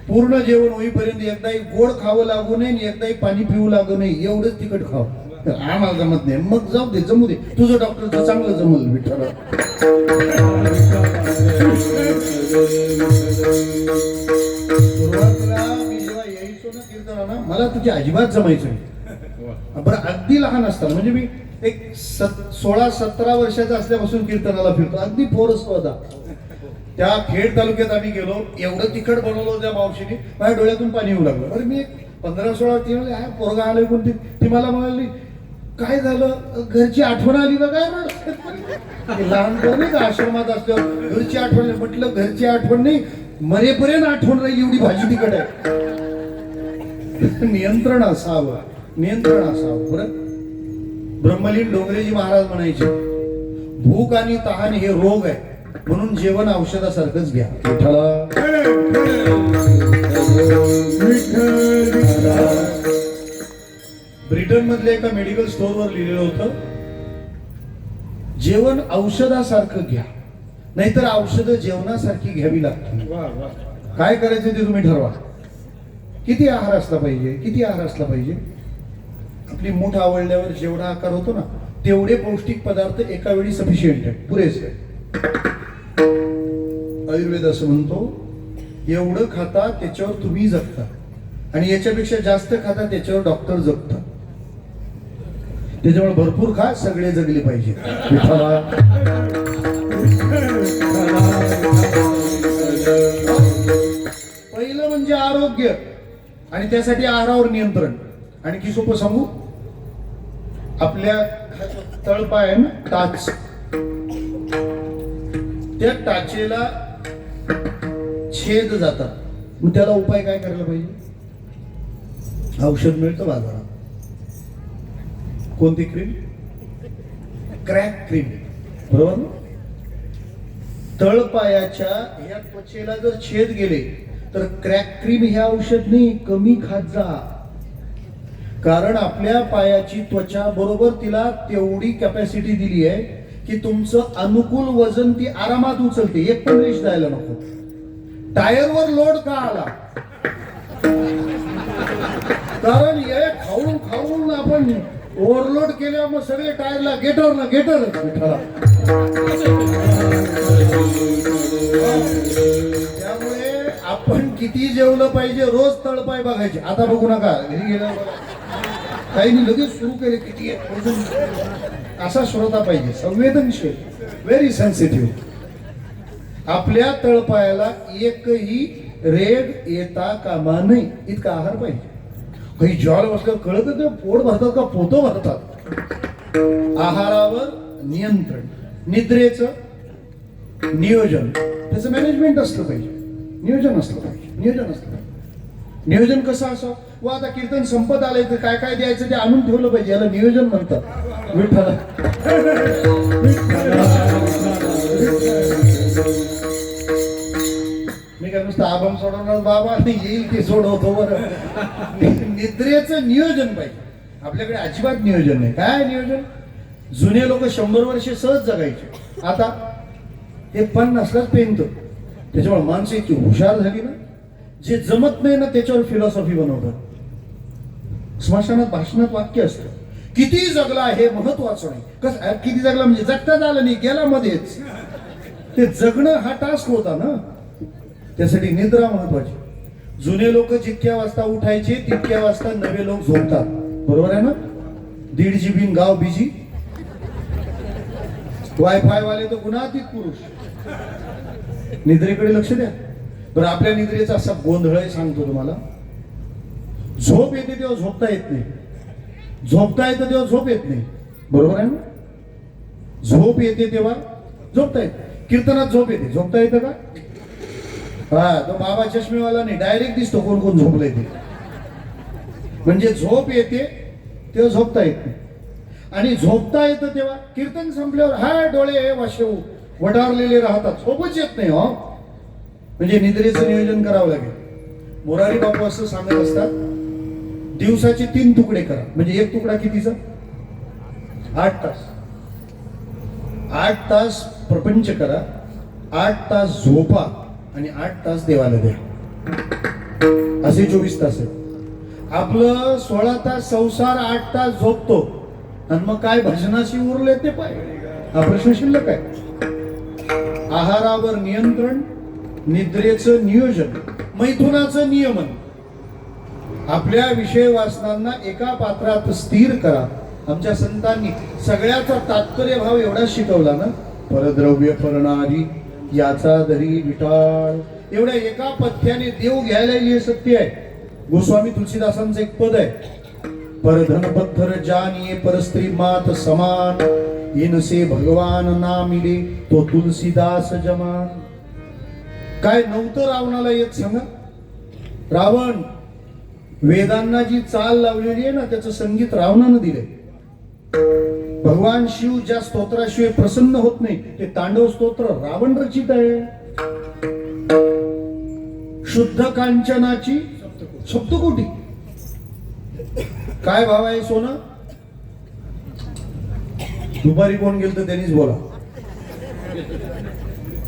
पूर्ण जेवण होईपर्यंत एकदाही गोड खावं लागू नये आणि एकदाही पाणी पिऊ लागू नये, एवढंच तिखट खावं. आम्हाला जमत नाही, मग जाऊ दे, जमू दे. तुझं डॉक्टरचं चांगलं जमल विठ्ठला. सुरुवातीला मी जेव्हा यायचो ना कीर्तनाला, मला तुझी अजिबात जमायचं नाही. बरं, अगदी लहान असताना, म्हणजे मी एक 16-17 वर्षाचा असल्यापासून कीर्तनाला फिरतो. अगदी पोरच होता. त्या खेड तालुक्यात आम्ही गेलो. एवढं तिखट बनवलं त्या मावशीने, माझ्या डोळ्यातून पाणी येऊ लागलं. अरे मी 15-16 ती म्हणले, हा पोरगा आलोय कोणती. ती मला म्हणाली, काय झालं? घरची आठवण आली का काय? लहानपण नाही का आश्रमात असल्यावर घरची आठवण. म्हटलं घरची आठवण नाही, मरेपर्यंत आठवण राहील एवढी भाजी तिखट आहे. नियंत्रण असावं, नियंत्रण असावं. बरं, ब्रह्मलीन डोंगरेजी महाराज म्हणायचे, भूक आणि तहान हे रोग आहे, म्हणून जेवण औषधासारखंच घ्या. विठ्ठला. ब्रिटन मधल्या एका मेडिकल स्टोअरवर लिहिलेलं होतं, जेवण औषधासारखं घ्या, नाहीतर औषधं जेवणासारखी घ्यावी लागतील. काय करायचं ते तुम्ही ठरवा. किती आहार असला पाहिजे, किती आहार असला पाहिजे. आपली मूठ आवडल्यावर जेवढा आकार होतो ना, तेवढे पौष्टिक पदार्थ एका वेळी सफिशियंट आहे, पुरेसे आहे. आयुर्वेद असं म्हणतो, एवढं खाता त्याच्यावर तुम्ही जगता आणि याच्यापेक्षा जास्त खाता त्याच्यावर डॉक्टर जगतात. त्याच्यामुळे भरपूर खा, सगळे जगले पाहिजे. पहिलं म्हणजे आरोग्य आणि त्यासाठी आहारावर नियंत्रण. आणखी सोपं सांगू, आपल्या तळपाय आहे ना, टाच, त्या टाचेला छेद जातात. मग त्याला उपाय काय करायला पाहिजे? औषध मिळतं बाजारात. कोणती क्रीम? क्रॅक क्रीम, बरोबर ना? तळपायाच्या या त्वचेला जर छेद गेले तर क्रॅक क्रीम हे औषध नाही, कमी खात जा. कारण आपल्या पायाची त्वचा बरोबर तिला तेवढी कॅपॅसिटी दिली आहे की तुमचं अनुकूल वजन ती आरामात उचलते. एक पण रेष द्यायला नको. टायरवर लोड का आला? कारण हे खाऊन खाऊन आपण ओव्हरलोड केल्यावर मग सगळे टायरला गेटर ना गेटर. त्यामुळे आपण किती जेवलं पाहिजे, रोज तळपाय बघायचे. आता बघू नका, घरी गेल्यावर काही नाही, लगेच सुरू केले किती असा श्रोता पाहिजे, संवेदनशील, व्हेरी सेन्सिटिव्ह. आपल्या तळपायाला एकही रेग येता कामा नये इतका आहार पाहिजे. काही ज्वार बसल्यावर कळत ते पोट भरतात का पोतं भरतात. आहारावर नियंत्रण, निद्रेचं नियोजन, त्याचं मॅनेजमेंट असलं पाहिजे, नियोजन असलं पाहिजे, नियोजन असलं पाहिजे. नियोजन कसं असावं? व आता कीर्तन संपत आलंय तर काय काय द्यायचं ते आणून ठेवलं पाहिजे, याला नियोजन म्हणतात. विठ्ठला. मी काय नुसतं नुसतं आभम सोडवणार बाबा नाही, येईल ते सोडवतो बरं. निद्रेचं नियोजन पाहिजे. आपल्याकडे अजिबात नियोजन नाही. काय नियोजन? जुने लोक 100 वर्षे सहज जगायचे. आता हे 50लाच पेनतो. त्याच्यामुळे माणसं इतकी हुशार झाली ना, जे जमत नाही ना त्याच्यावर फिलॉसॉफी बनवतात. स्मशानात भाषणात वाक्य असतं, किती जगला हे महत्वाचं नाही. कसं किती जगला म्हणजे जगताच आलं नाही, गेला मध्येच. ते जगणं हा टास्क होता ना, त्यासाठी निद्रा महत्वाची. जुने लोक जितक्या वाजता उठायचे तितक्या वाजता नवे लोक झोपतात. बरोबर आहे ना? 1.5 GB गाव बिजी. वायफाय वाले तर गुणातीत पुरुष. निद्रेकडे लक्ष द्या बरं. आपल्या निद्रेचा असा गोंधळ आहे, सांगतो तुम्हाला. झोप येते तेव्हा झोपता येत नाही, झोपता येतं तेव्हा झोप येत नाही. बरोबर आहे ना? झोप येते तेव्हा झोपता येत. कीर्तनात झोप येते, झोपता येतं का? हा, तो बाबा चष्मेवाला नाही, डायरेक्ट दिसतो कोण कोण झोपलंय ते. म्हणजे झोप येते तेव्हा झोपता येत नाही, आणि झोपता येतं तेव्हा कीर्तन संपल्यावर हाय डोळे वाशेव वडारलेले राहतात, झोपच येत नाही. हो, म्हणजे निद्रेचं नियोजन करावं लागेल. मोरारी बापू असं सांगत असतात, दिवसाचे 3 तुकडे करा. म्हणजे एक तुकडा कितीचा? 8 तास. 8 तास प्रपंच करा, 8 तास झोपा, आणि 8 तास देवाला द्या. असे 24 तास आहेत. आपलं 16 तास संसार, 8 तास झोपतो, आणि मग काय भजनाशी उरले ते पाहिजे. हा प्रश्न शिल्लक आहे. आहारावर नियंत्रण, निद्रेचं नियोजन, मैथुनाचं नियमन. आपल्या विषय वासनांना एका पात्रात स्थिर करा. आमच्या संतांनी सगळ्याचा तात्पर्य भाव एवढा शिकवला ना, परद्रव्य परणारी याचा दरी विटाळ. एवढ्या एका पथ्याने देव घ्यायला हे सत्य आहे. गोस्वामी तुलसीदासांचं एक पद आहे, परधन पत्थर जानिये परस्त्री मात समान, इनसे भगवान ना मिले तो तुलसीदास जमान. काय नव्हतं रावणाला येत सांगा? रावण वेदांना जी चाल लावलेली आहे ना, त्याचं संगीत रावणानं दिलंय. भगवान शिव ज्या स्तोत्राशिवाय प्रसन्न होत नाही ते तांडव स्तोत्र रावण रचित आहे. शुद्ध कांचनाची सप्तकोटी. काय भाव आहे सोनं? दुपारी कोण गेलं तर त्यांनीच बोला.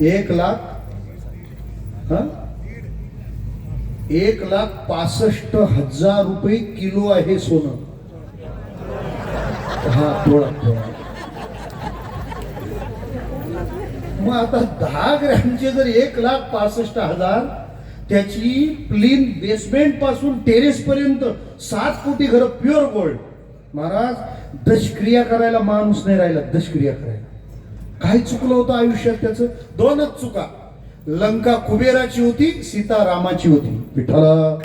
1 लाख, 1,65,000 रुपये किलो आहे सोनं. हा, थोडा. मग आता 10 ग्रॅमचे जर 1,65,000, त्याची प्लीन बेसमेंट पासून टेरेस पर्यंत 7 कोटी घरं प्युअर गोल्ड. महाराज, दशक्रिया करायला माणूस नाही राहिला. दशक्रिया करायला काय चुकलं होतं आयुष्यात त्याचं? 2च चुका. लंका कुबेराची होती, सीता रामाची होती. विठ्ठला.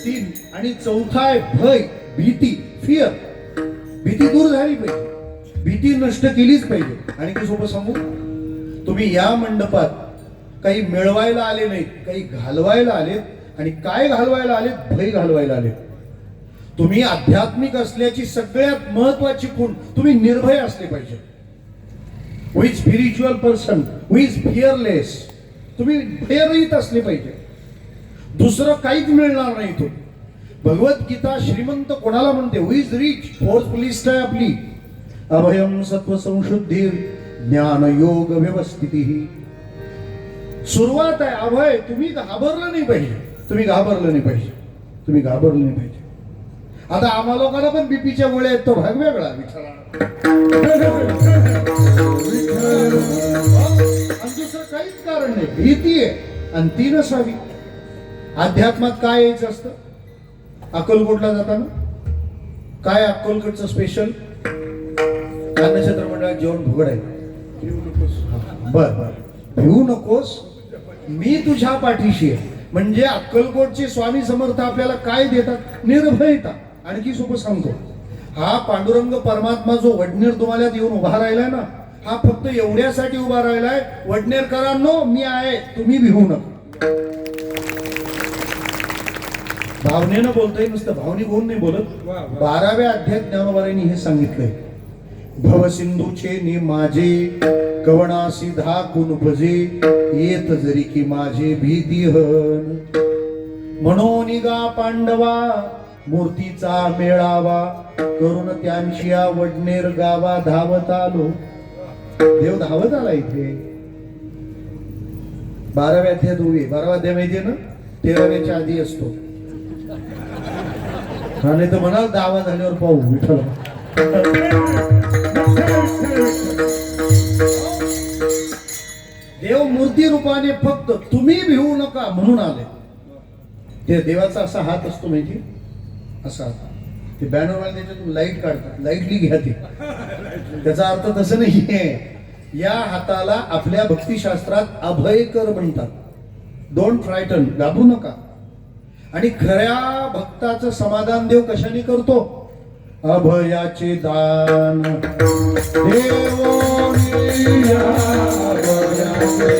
3 आणि चौथा आहे भय, भीती, फिअर. भीती दूर झाली पाहिजे, भीती नष्ट केलीच पाहिजे. आणि ते सोपं सांगू, तुम्ही या मंडपात काही मिळवायला आले नाहीत, काही घालवायला आलेत. आणि काय घालवायला आलेत? भय घालवायला आलेत. तुम्ही आध्यात्मिक असल्याची सगळ्यात महत्वाची खूण, तुम्ही निर्भय असले पाहिजे. Who is spiritual person, who is fearless. तुम्ही भयरहित असले पाहिजे. दुसरं काहीच मिळणार नाही. तो भगवद्गीता श्रीमंत कोणाला म्हणते? हु इज रिच. 4th लिस्ट आहे आपली. अभयम सत्व संशुद्धी ज्ञान योग व्यवस्थिती. सुरुवात आहे अभय. तुम्ही घाबरलं नाही पाहिजे, तुम्ही घाबरलं नाही पाहिजे, तुम्ही घाबरलं नाही पाहिजे. आता आम्हा लोकांना पण बीपीच्या गोळ्या आहेत, तो भाग वेगळा. आणि दुसरं काहीच कारण नाही. भीती आहे, आणि ती नसावी. अध्यात्मात काय यायचं असतं? अक्कलकोटला जाताना काय अक्कलकोटचं स्पेशल? नक्षत्र मंडळात जेवण फुकट आहे. बर बर, भिवू नकोस, मी तुझ्या पाठीशी आहे. म्हणजे अक्कलकोटचे स्वामी समर्थ आपल्याला काय देतात? निर्भयता. आणखी सोपं सांगतो, हा पांडुरंग परमात्मा जो वडनेर तुम्हाला येऊन उभा राहिलाय ना, हा फक्त एवढ्यासाठी उभा राहिलाय, वडनेरकरांनो मी आहे, तुम्ही भिवू नका. भावनेनं बोलतोय, नुसतं भावनिक होऊन नाही बोलत. 12व्या अध्यायात ज्ञानोबारायांनी हे सांगितलंय, भवसिंधूचे नि माझे कवणासी धाकून भजे येत जरी की माझे भीतिहन म्हणून गा पांडवा मूर्तीचा मेळावा करून त्यांची वडनेर गावा धावत आलो. देव धावत आला इथे. 12व्या अध्यायात उभी 12वा अध्याय माहितीये ना 13व्याच्या आधी असतो. हा नाही तर म्हणाल 10वा झाल्यावर पाहू विठ्ठल. देव मूर्ती रूपाने फक्त तुम्ही भिवू नका म्हणून आले. ते देवाचा असा हात असतो माहिती असा हात. ते बॅनरवाले त्याच्यातून लाईट काढतात. लाईटली घ्या ते. त्याचा अर्थ तसं नाहीये. या हाताला आपल्या भक्तिशास्त्रात अभयकर म्हणतात. डोंट फ्रायटन, घाबरू नका. आणि खऱ्या भक्ताचं समाधान देव कशाने करतो? अभयाचे दान. देवोनिया अभयाचे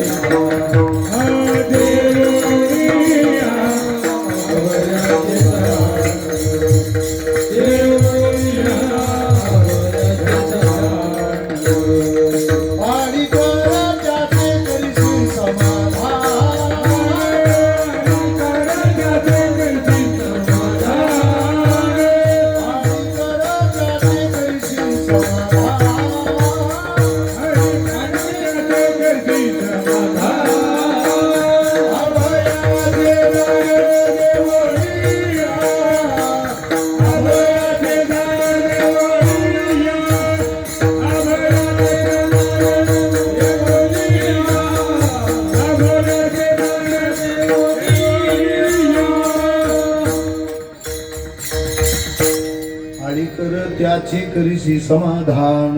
त्याचे करीसी समाधान.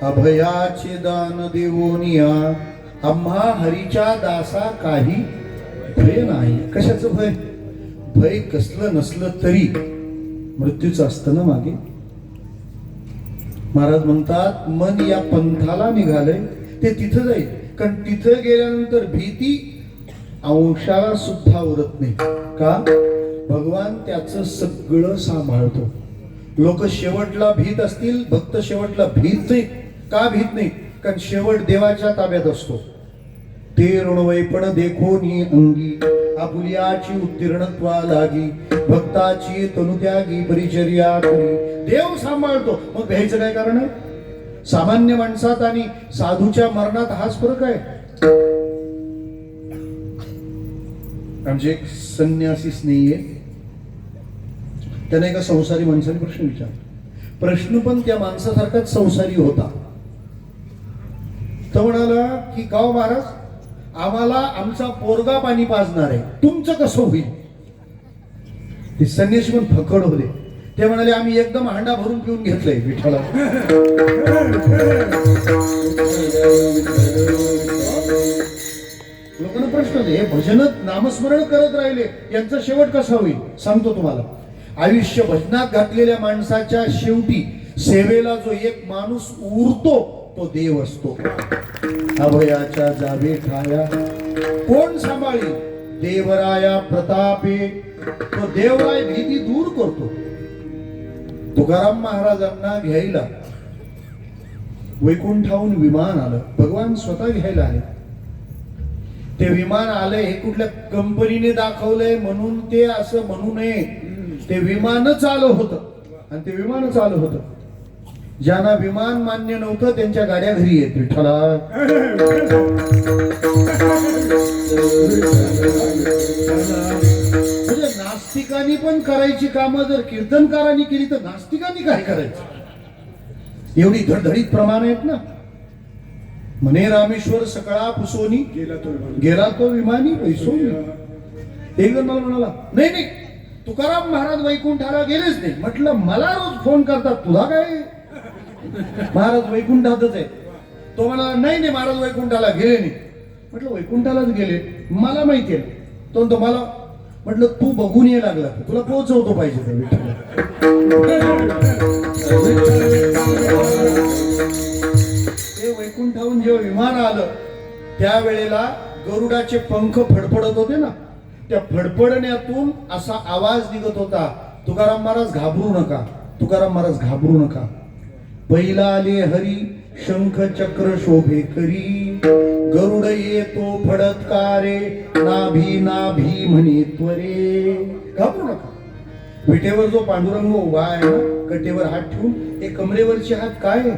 अभयाचे दान देवोनिया. आम्हा हरीच्या दासा काही भय नाही. कशाचं भय? भय कसलं नसलं तरी मृत्यूचं असतं ना मागे. महाराज म्हणतात मन या पंथाला निघालंय ते तिथं जाईल. कारण तिथं गेल्यानंतर भीती अंशाला सुद्धा उरत नाही. का? भगवान त्याचं सगळं सांभाळतो. लोक शेवटला भीत असतील, भक्त शेवटला भीत नाही. का भीत नाही? कारण शेवट देवाच्या ताब्यात असतो. ते ऋणवैपण देखोनी अंगी आपुलियाची उत्तीर्णत्वा लागी भक्ताची तनुत्यागी परिचर्या करी. देव सांभाळतो. मग भ्यायचं काय कारण आहे? सामान्य माणसात आणि साधूच्या मरणात हाच फरक आहे. आमचे एक संन्यासीच नाहीये. त्याने एका संसारी माणसाने प्रश्न विचारला. प्रश्न पण त्या माणसासारखाच संसारी होता. तो म्हणाला की गाव महाराज आम्हाला आमचा पोरगा पाणी पाजणार आहे, तुमचं कसं होईल? ते संन्यासी पण फकड होते. ते म्हणाले आम्ही एकदम हांडा भरून पिऊन घेतलंय विठ्ठला. लोकांना प्रश्न हे भजन नामस्मरण करत राहिले यांचा शेवट कसा होईल? सांगतो तुम्हाला. आयुष्य भजनात घातलेल्या माणसाच्या शेवटी सेवेला जो एक माणूस उरतो तो देव असतो. अभयाच्या जावे ठाया कोण सांभाळी? देवराया प्रतापे. तो देवराय भीती दूर करतो. तुकाराम महाराजांना घ्यायला वैकुंठाहून विमान आलं. भगवान स्वतः घ्यायला आले. ते विमान आले हे कुठल्या कंपनीने दाखवलंय म्हणून ते असं म्हणू नये. ते विमानच आलं होतं. आणि ते विमानच आलं होतं. ज्यांना विमान मान्य नव्हतं त्यांच्या गाड्या घरी येत विठ्ठला. म्हणजे नास्तिकांनी पण करायची कामं जर कीर्तनकारांनी केली तर नास्तिकांनी काय करायचं? एवढी धडधडीत प्रमाण आहेत ना. म्हणे रामेश्वर सकळा पुसोनी गेला तो विमानी पैसोनी. एक जण मला म्हणाला नाही नाही तुकाराम महाराज वैकुंठाला गेलेच नाही. म्हटलं मला रोज फोन करतात तुला काय? महाराज वैकुंठातच आहे. तो म्हणाला नाही नाही महाराज वैकुंठाला गेले नाही. म्हटलं वैकुंठालाच गेले मला माहिती आहे. तो मला म्हटलं तू बघून ये लागला तुला पोहोचवतो पाहिजे त्या विठ्ठला. ते वैकुंठाहून जेव्हा विमान आलं त्यावेळेला गरुडाचे पंख फडफडत होते ना. त्या फडफडण्यातून असा आवाज निघत होता तुकाराम महाराज घाबरू नका, तुकाराम महाराज घाबरू नका. पहिला आले हरी शंख चक्र शोभे करी गरुड येतो फडत्कारे नाभी नाभी म्हणे त्वरे. घाबरू नका. विटेवर जो पांडुरंग उभा आहे ना, कटेवर हात ठेवून, ते कमरेवरचे हात काय?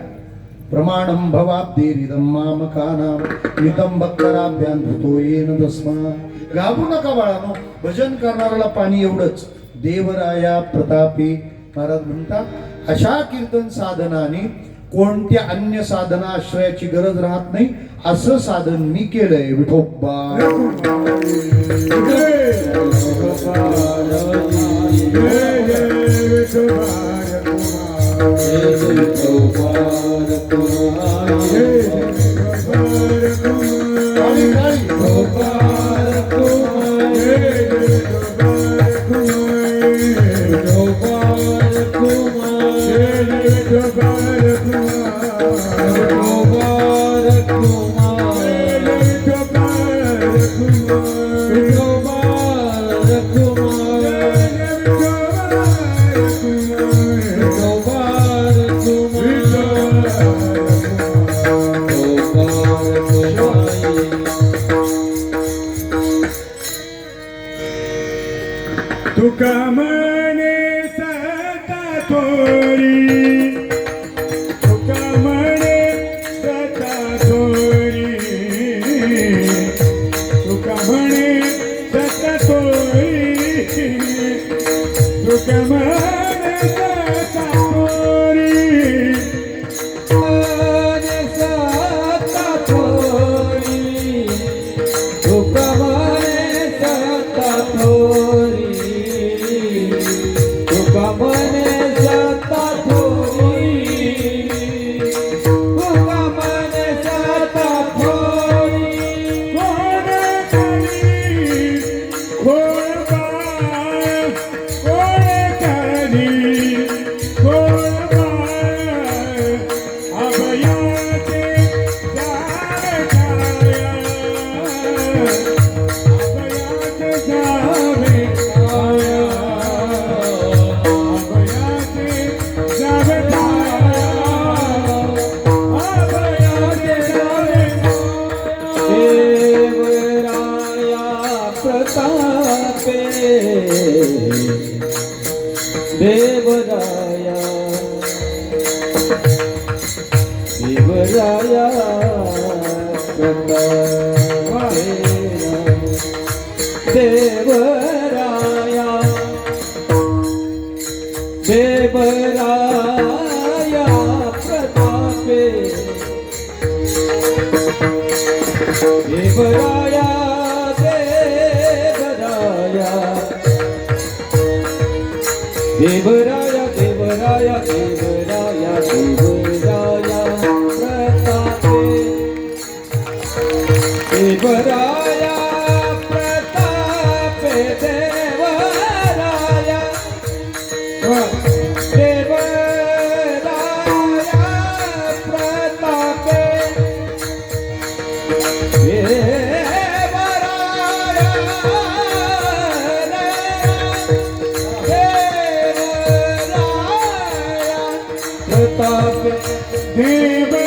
प्रमाणम भवाब्देरिदम मामकानाम नितंबक्कराभ्यान भूतो येन दस्मा. घाबरू नका बाळानो. भजन करणाऱ्याला पाणी एवढंच. देवराया प्रतापे. महाराज म्हणतात अशा कीर्तन साधनाने कोणत्या अन्य साधना आश्रयाची गरज राहत नाही. असं साधन मी केलंय विठोबा. तुका म्हणे सता थोरी, तुका म्हणे सता थोरी, तुका म्हणे सता थोरी, तुका म्हणे सता थोरी. देवराया देवराया देवराया देवराया प्रतापे देवराया देवराया देवराया देवराया देवराया प्रतापे देवराया प्रतापे देवराया देवराया प्रतापे देवराया प्रताप देवराया प्रताप देवराया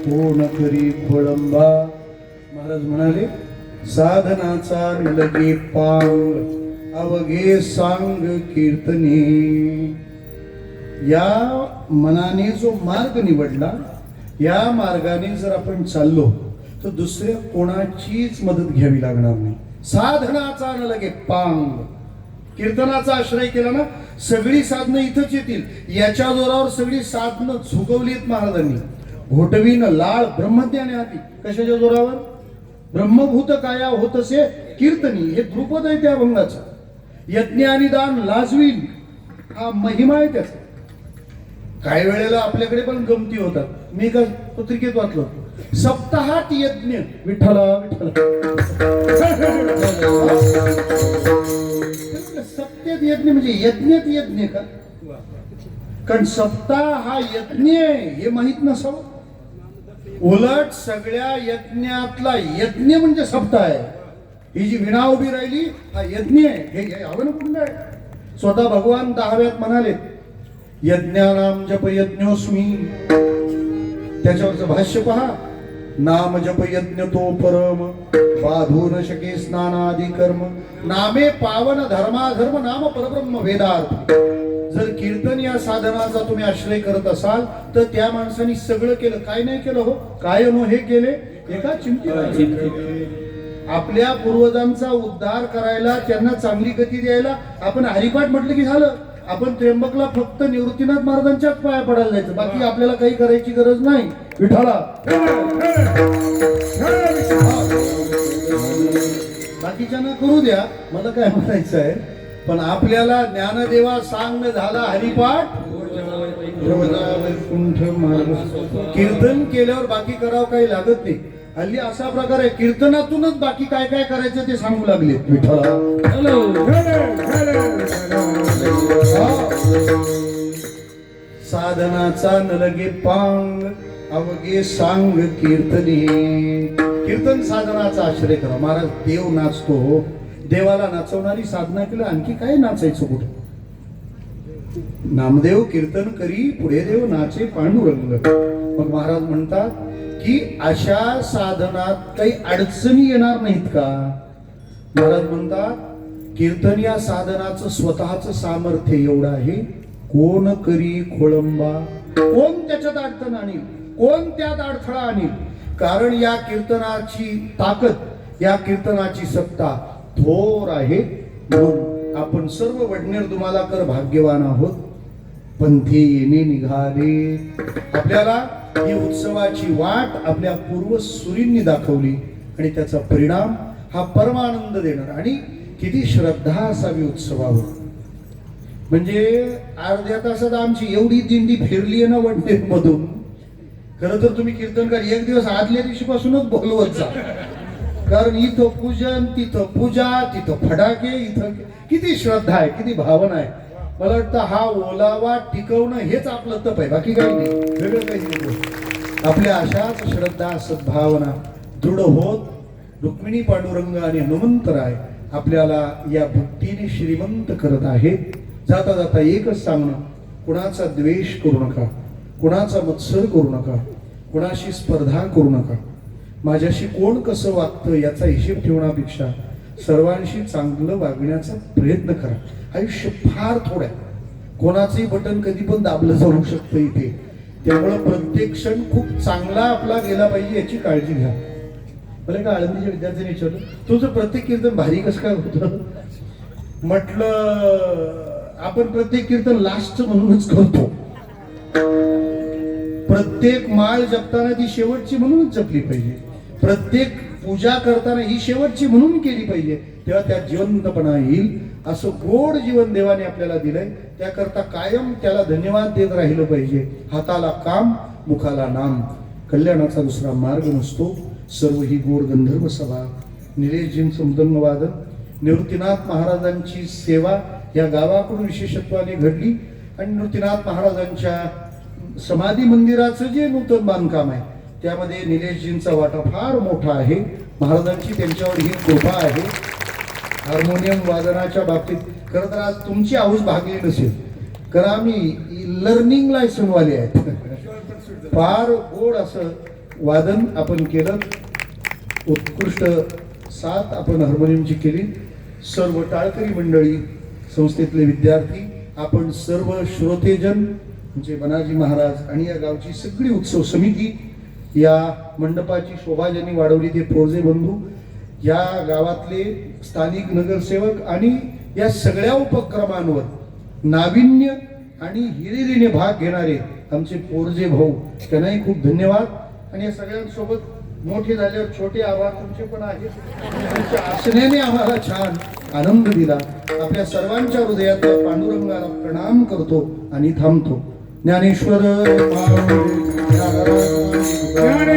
पूर्ण करी खोळंबा. महाराज म्हणाले साधनाचा निलगे पांग अवघे सांग कीर्तने. या मनाने जो मार्ग निवडला, या मार्गाने जर आपण चाललो तर दुसऱ्या कोणाचीच मदत घ्यावी लागणार नाही. साधनाचा न लगे पांग. कीर्तनाचा आश्रय केला ना, सगळी साधनं इथंच येतील. याच्या जोरावर सगळी साधनं झुकवलीत महाराजांनी. घोटवीन लाळ ब्रह्मज्ञाने हाती. कशाच्या जोरावर? ब्रह्मभूत काया होतसे कीर्तनी, हे ध्रुपद आहे त्या अभंगाचं. यज्ञ आणि दान लाजवीन, हा महिमा आहे त्याचा. काही वेळेला आपल्याकडे पण गमती होतात. मी एका पत्रिकेत वाचलो, सप्ताहात यज्ञ विठ्ठला विठ्ठला. सप्त्यात यज्ञ म्हणजे यज्ञात यज्ञ का? कारण सप्ताह हा यज्ञ आहे हे माहित नसावं. उलट सगळ्या यज्ञातला यज्ञ म्हणजे सप्ताह आहे. ही जी विणा उभी राहिली हा यज्ञ आहे. हे हवन कुंड आहे. स्वतः भगवान 10व्यात म्हणाले, यज्ञानाम जप यज्ञोस्मी. त्याच्यावरचं भाष्य पहा, नाम जप यज्ञ तो परम, बाधू न शके स्नानादी कर्म, नामे पावन धर्माधर्म, नाम परब्रह्म वेदार्थ. जर कीर्तन या साधनाचा तुम्ही आश्रय करत असाल तर त्या माणसाने सगळं केलं. काय नाही केलं हो? काय नो हे केले एका चिंतेत. आपल्या पूर्वजांचा उद्धार करायला, त्यांना चांगली गती द्यायला आपण हरिपाठ म्हटलं की झालं. आपण त्र्यंबकला फक्त निवृत्तीनाथ महाराजांच्याच पाया पडायला जायचं, बाकी आपल्याला काही करायची गरज नाही. विठाला बाकीच्यांना करू द्या, मला काय म्हणायचं आहे. पण आपल्याला ज्ञानदेवा सांग झाला हरिपाठ, वैकुंठ मार्ग. कीर्तन केल्यावर बाकी करावं काही लागत नाही. हल्ली असा प्रकार आहे, कीर्तनातूनच बाकी काय काय करायचं ते सांगू लागले. विठ्ठला साधनाचा न लगे पांग, अवघे सांग कीर्तने. कीर्तन साधनाचा आश्रय करा. महाराज देव नाचतो, देवाला नाचवणारी साधना केलं, आणखी काय नाचायचं कुठं? नामदेव कीर्तन करी, पुढे देव नाचे पांडुरंग. मग महाराज म्हणतात की अशा साधनात काही अडचणी येणार नाहीत का? महाराज म्हणतात कीर्तन या साधनाचं स्वतःच सामर्थ्य एवढं आहे, कोण करी खोळंबा, कोण त्याच्यात अडचण आणील, कोण त्यात अडथळा आणील. कारण या कीर्तनाची ताकद, या कीर्तनाची सत्ता थोर आहे. म्हणून आपण सर्व वडनेर तुम्हाला कर भाग्यवान आहोत. पंथी येणे निघाले. आपल्याला ही उत्सवाची वाट आपल्या पूर्वसुरींनी दाखवली आणि त्याचा परिणाम हा परमानंद देणार. आणि किती श्रद्धा असावी उत्सवावर. म्हणजे अर्ध्या तासात आमची एवढी दिंडी फिरली आहे ना वडनेर मधून. खरं तर तुम्ही कीर्तनकार एक दिवस आदल्या दिवशीपासूनच बोलवत जा. कारण इथं पूजन, तिथं पूजा, तिथं फटाके, इथं किती श्रद्धा आहे, किती भावना आहे. मला वाटतं हा ओलावा टिकवणं हेच आपलं तप आहे, बाकी काही नाही, वेगळं काही नाही. आपल्या अशाच श्रद्धा सद्भावना दृढ होत रुक्मिणी पांडुरंग आणि हनुमंतराय आपल्याला या भक्तीने श्रीमंत करत आहेत. जाता जाता एकच सांगणं, कुणाचा द्वेष करू नका, कुणाचा मत्सर करू नका, कुणाशी स्पर्धा करू नका. माझ्याशी कोण कसं वागतं याचा हिशेब ठेवण्यापेक्षा सर्वांशी चांगलं वागण्याचा प्रयत्न करा. आयुष्य फार थोडं आहे. कोणाचंही बटन कधी पण दाबलं जाऊ शकतं इथे. त्यामुळं प्रत्येक क्षण खूप चांगला आपला गेला पाहिजे याची काळजी घ्या. मला एका आळंदीच्या विद्यार्थ्यांनी विचारलं, तुझं प्रत्येक कीर्तन भारी कसं काय होतं? म्हटलं आपण प्रत्येक कीर्तन लास्ट म्हणूनच करतो. प्रत्येक माळ जपताना ती शेवटची म्हणूनच जपली पाहिजे. प्रत्येक पूजा करताना ही शेवटची म्हणून केली पाहिजे. तेव्हा त्यात जिवंतपणा येईल. असं गोड जीवन देवाने आपल्याला दिलंय. त्याकरता कायम त्याला धन्यवाद देत राहिलं पाहिजे. हाताला काम, मुखाला नाम. कल्याणाचा दुसरा मार्ग नसतो. सर्व ही गोड गंधर्व सभा, निलेशजींचं मृदंग वादन, निवृत्तीनाथ महाराजांची सेवा या गावाकडून विशेषत्वाने घडली. आणि निवृत्तीनाथ महाराजांच्या समाधी मंदिराचं जे नूतन बांधकाम आहे त्यामध्ये निलेशजींचा वाटा फार मोठा आहे. महाराजांची त्यांच्यावर ही कृपा आहे. हार्मोनियम वादनाच्या बाबतीत खरं तर आज तुमची आऊस भागली नसेल, कारण आम्ही लर्निंग लायसनवाले आहेत. फार गोड असं वादन आपण केलं. उत्कृष्ट साथ आपण हार्मोनियमची केली. सर्व टाळकरी मंडळी, संस्थेतले विद्यार्थी, आपण सर्व श्रोतेजन म्हणजे बनाजी महाराज आणि या गावची सगळी उत्सव समिती, या मंडपाची शोभा ज्यांनी वाढवली ते फोर्जे बंधू, या गावातले स्थानिक नगरसेवक आणि या सगळ्या उपक्रमांवर नाविन्य आणि हिरिरीने भाग घेणारे आमचे पोरजे भाऊ, त्यांनाही खूप धन्यवाद. आणि या सगळ्यांसोबत मोठे झाल्यावर छोटे आभार तुमचे पण आहेत. तुमच्या असण्याने आम्हाला छान आनंद दिला. आपल्या सर्वांच्या हृदयात पांडुरंगाला प्रणाम करतो आणि थांबतो. ज्ञानेश्वर बरं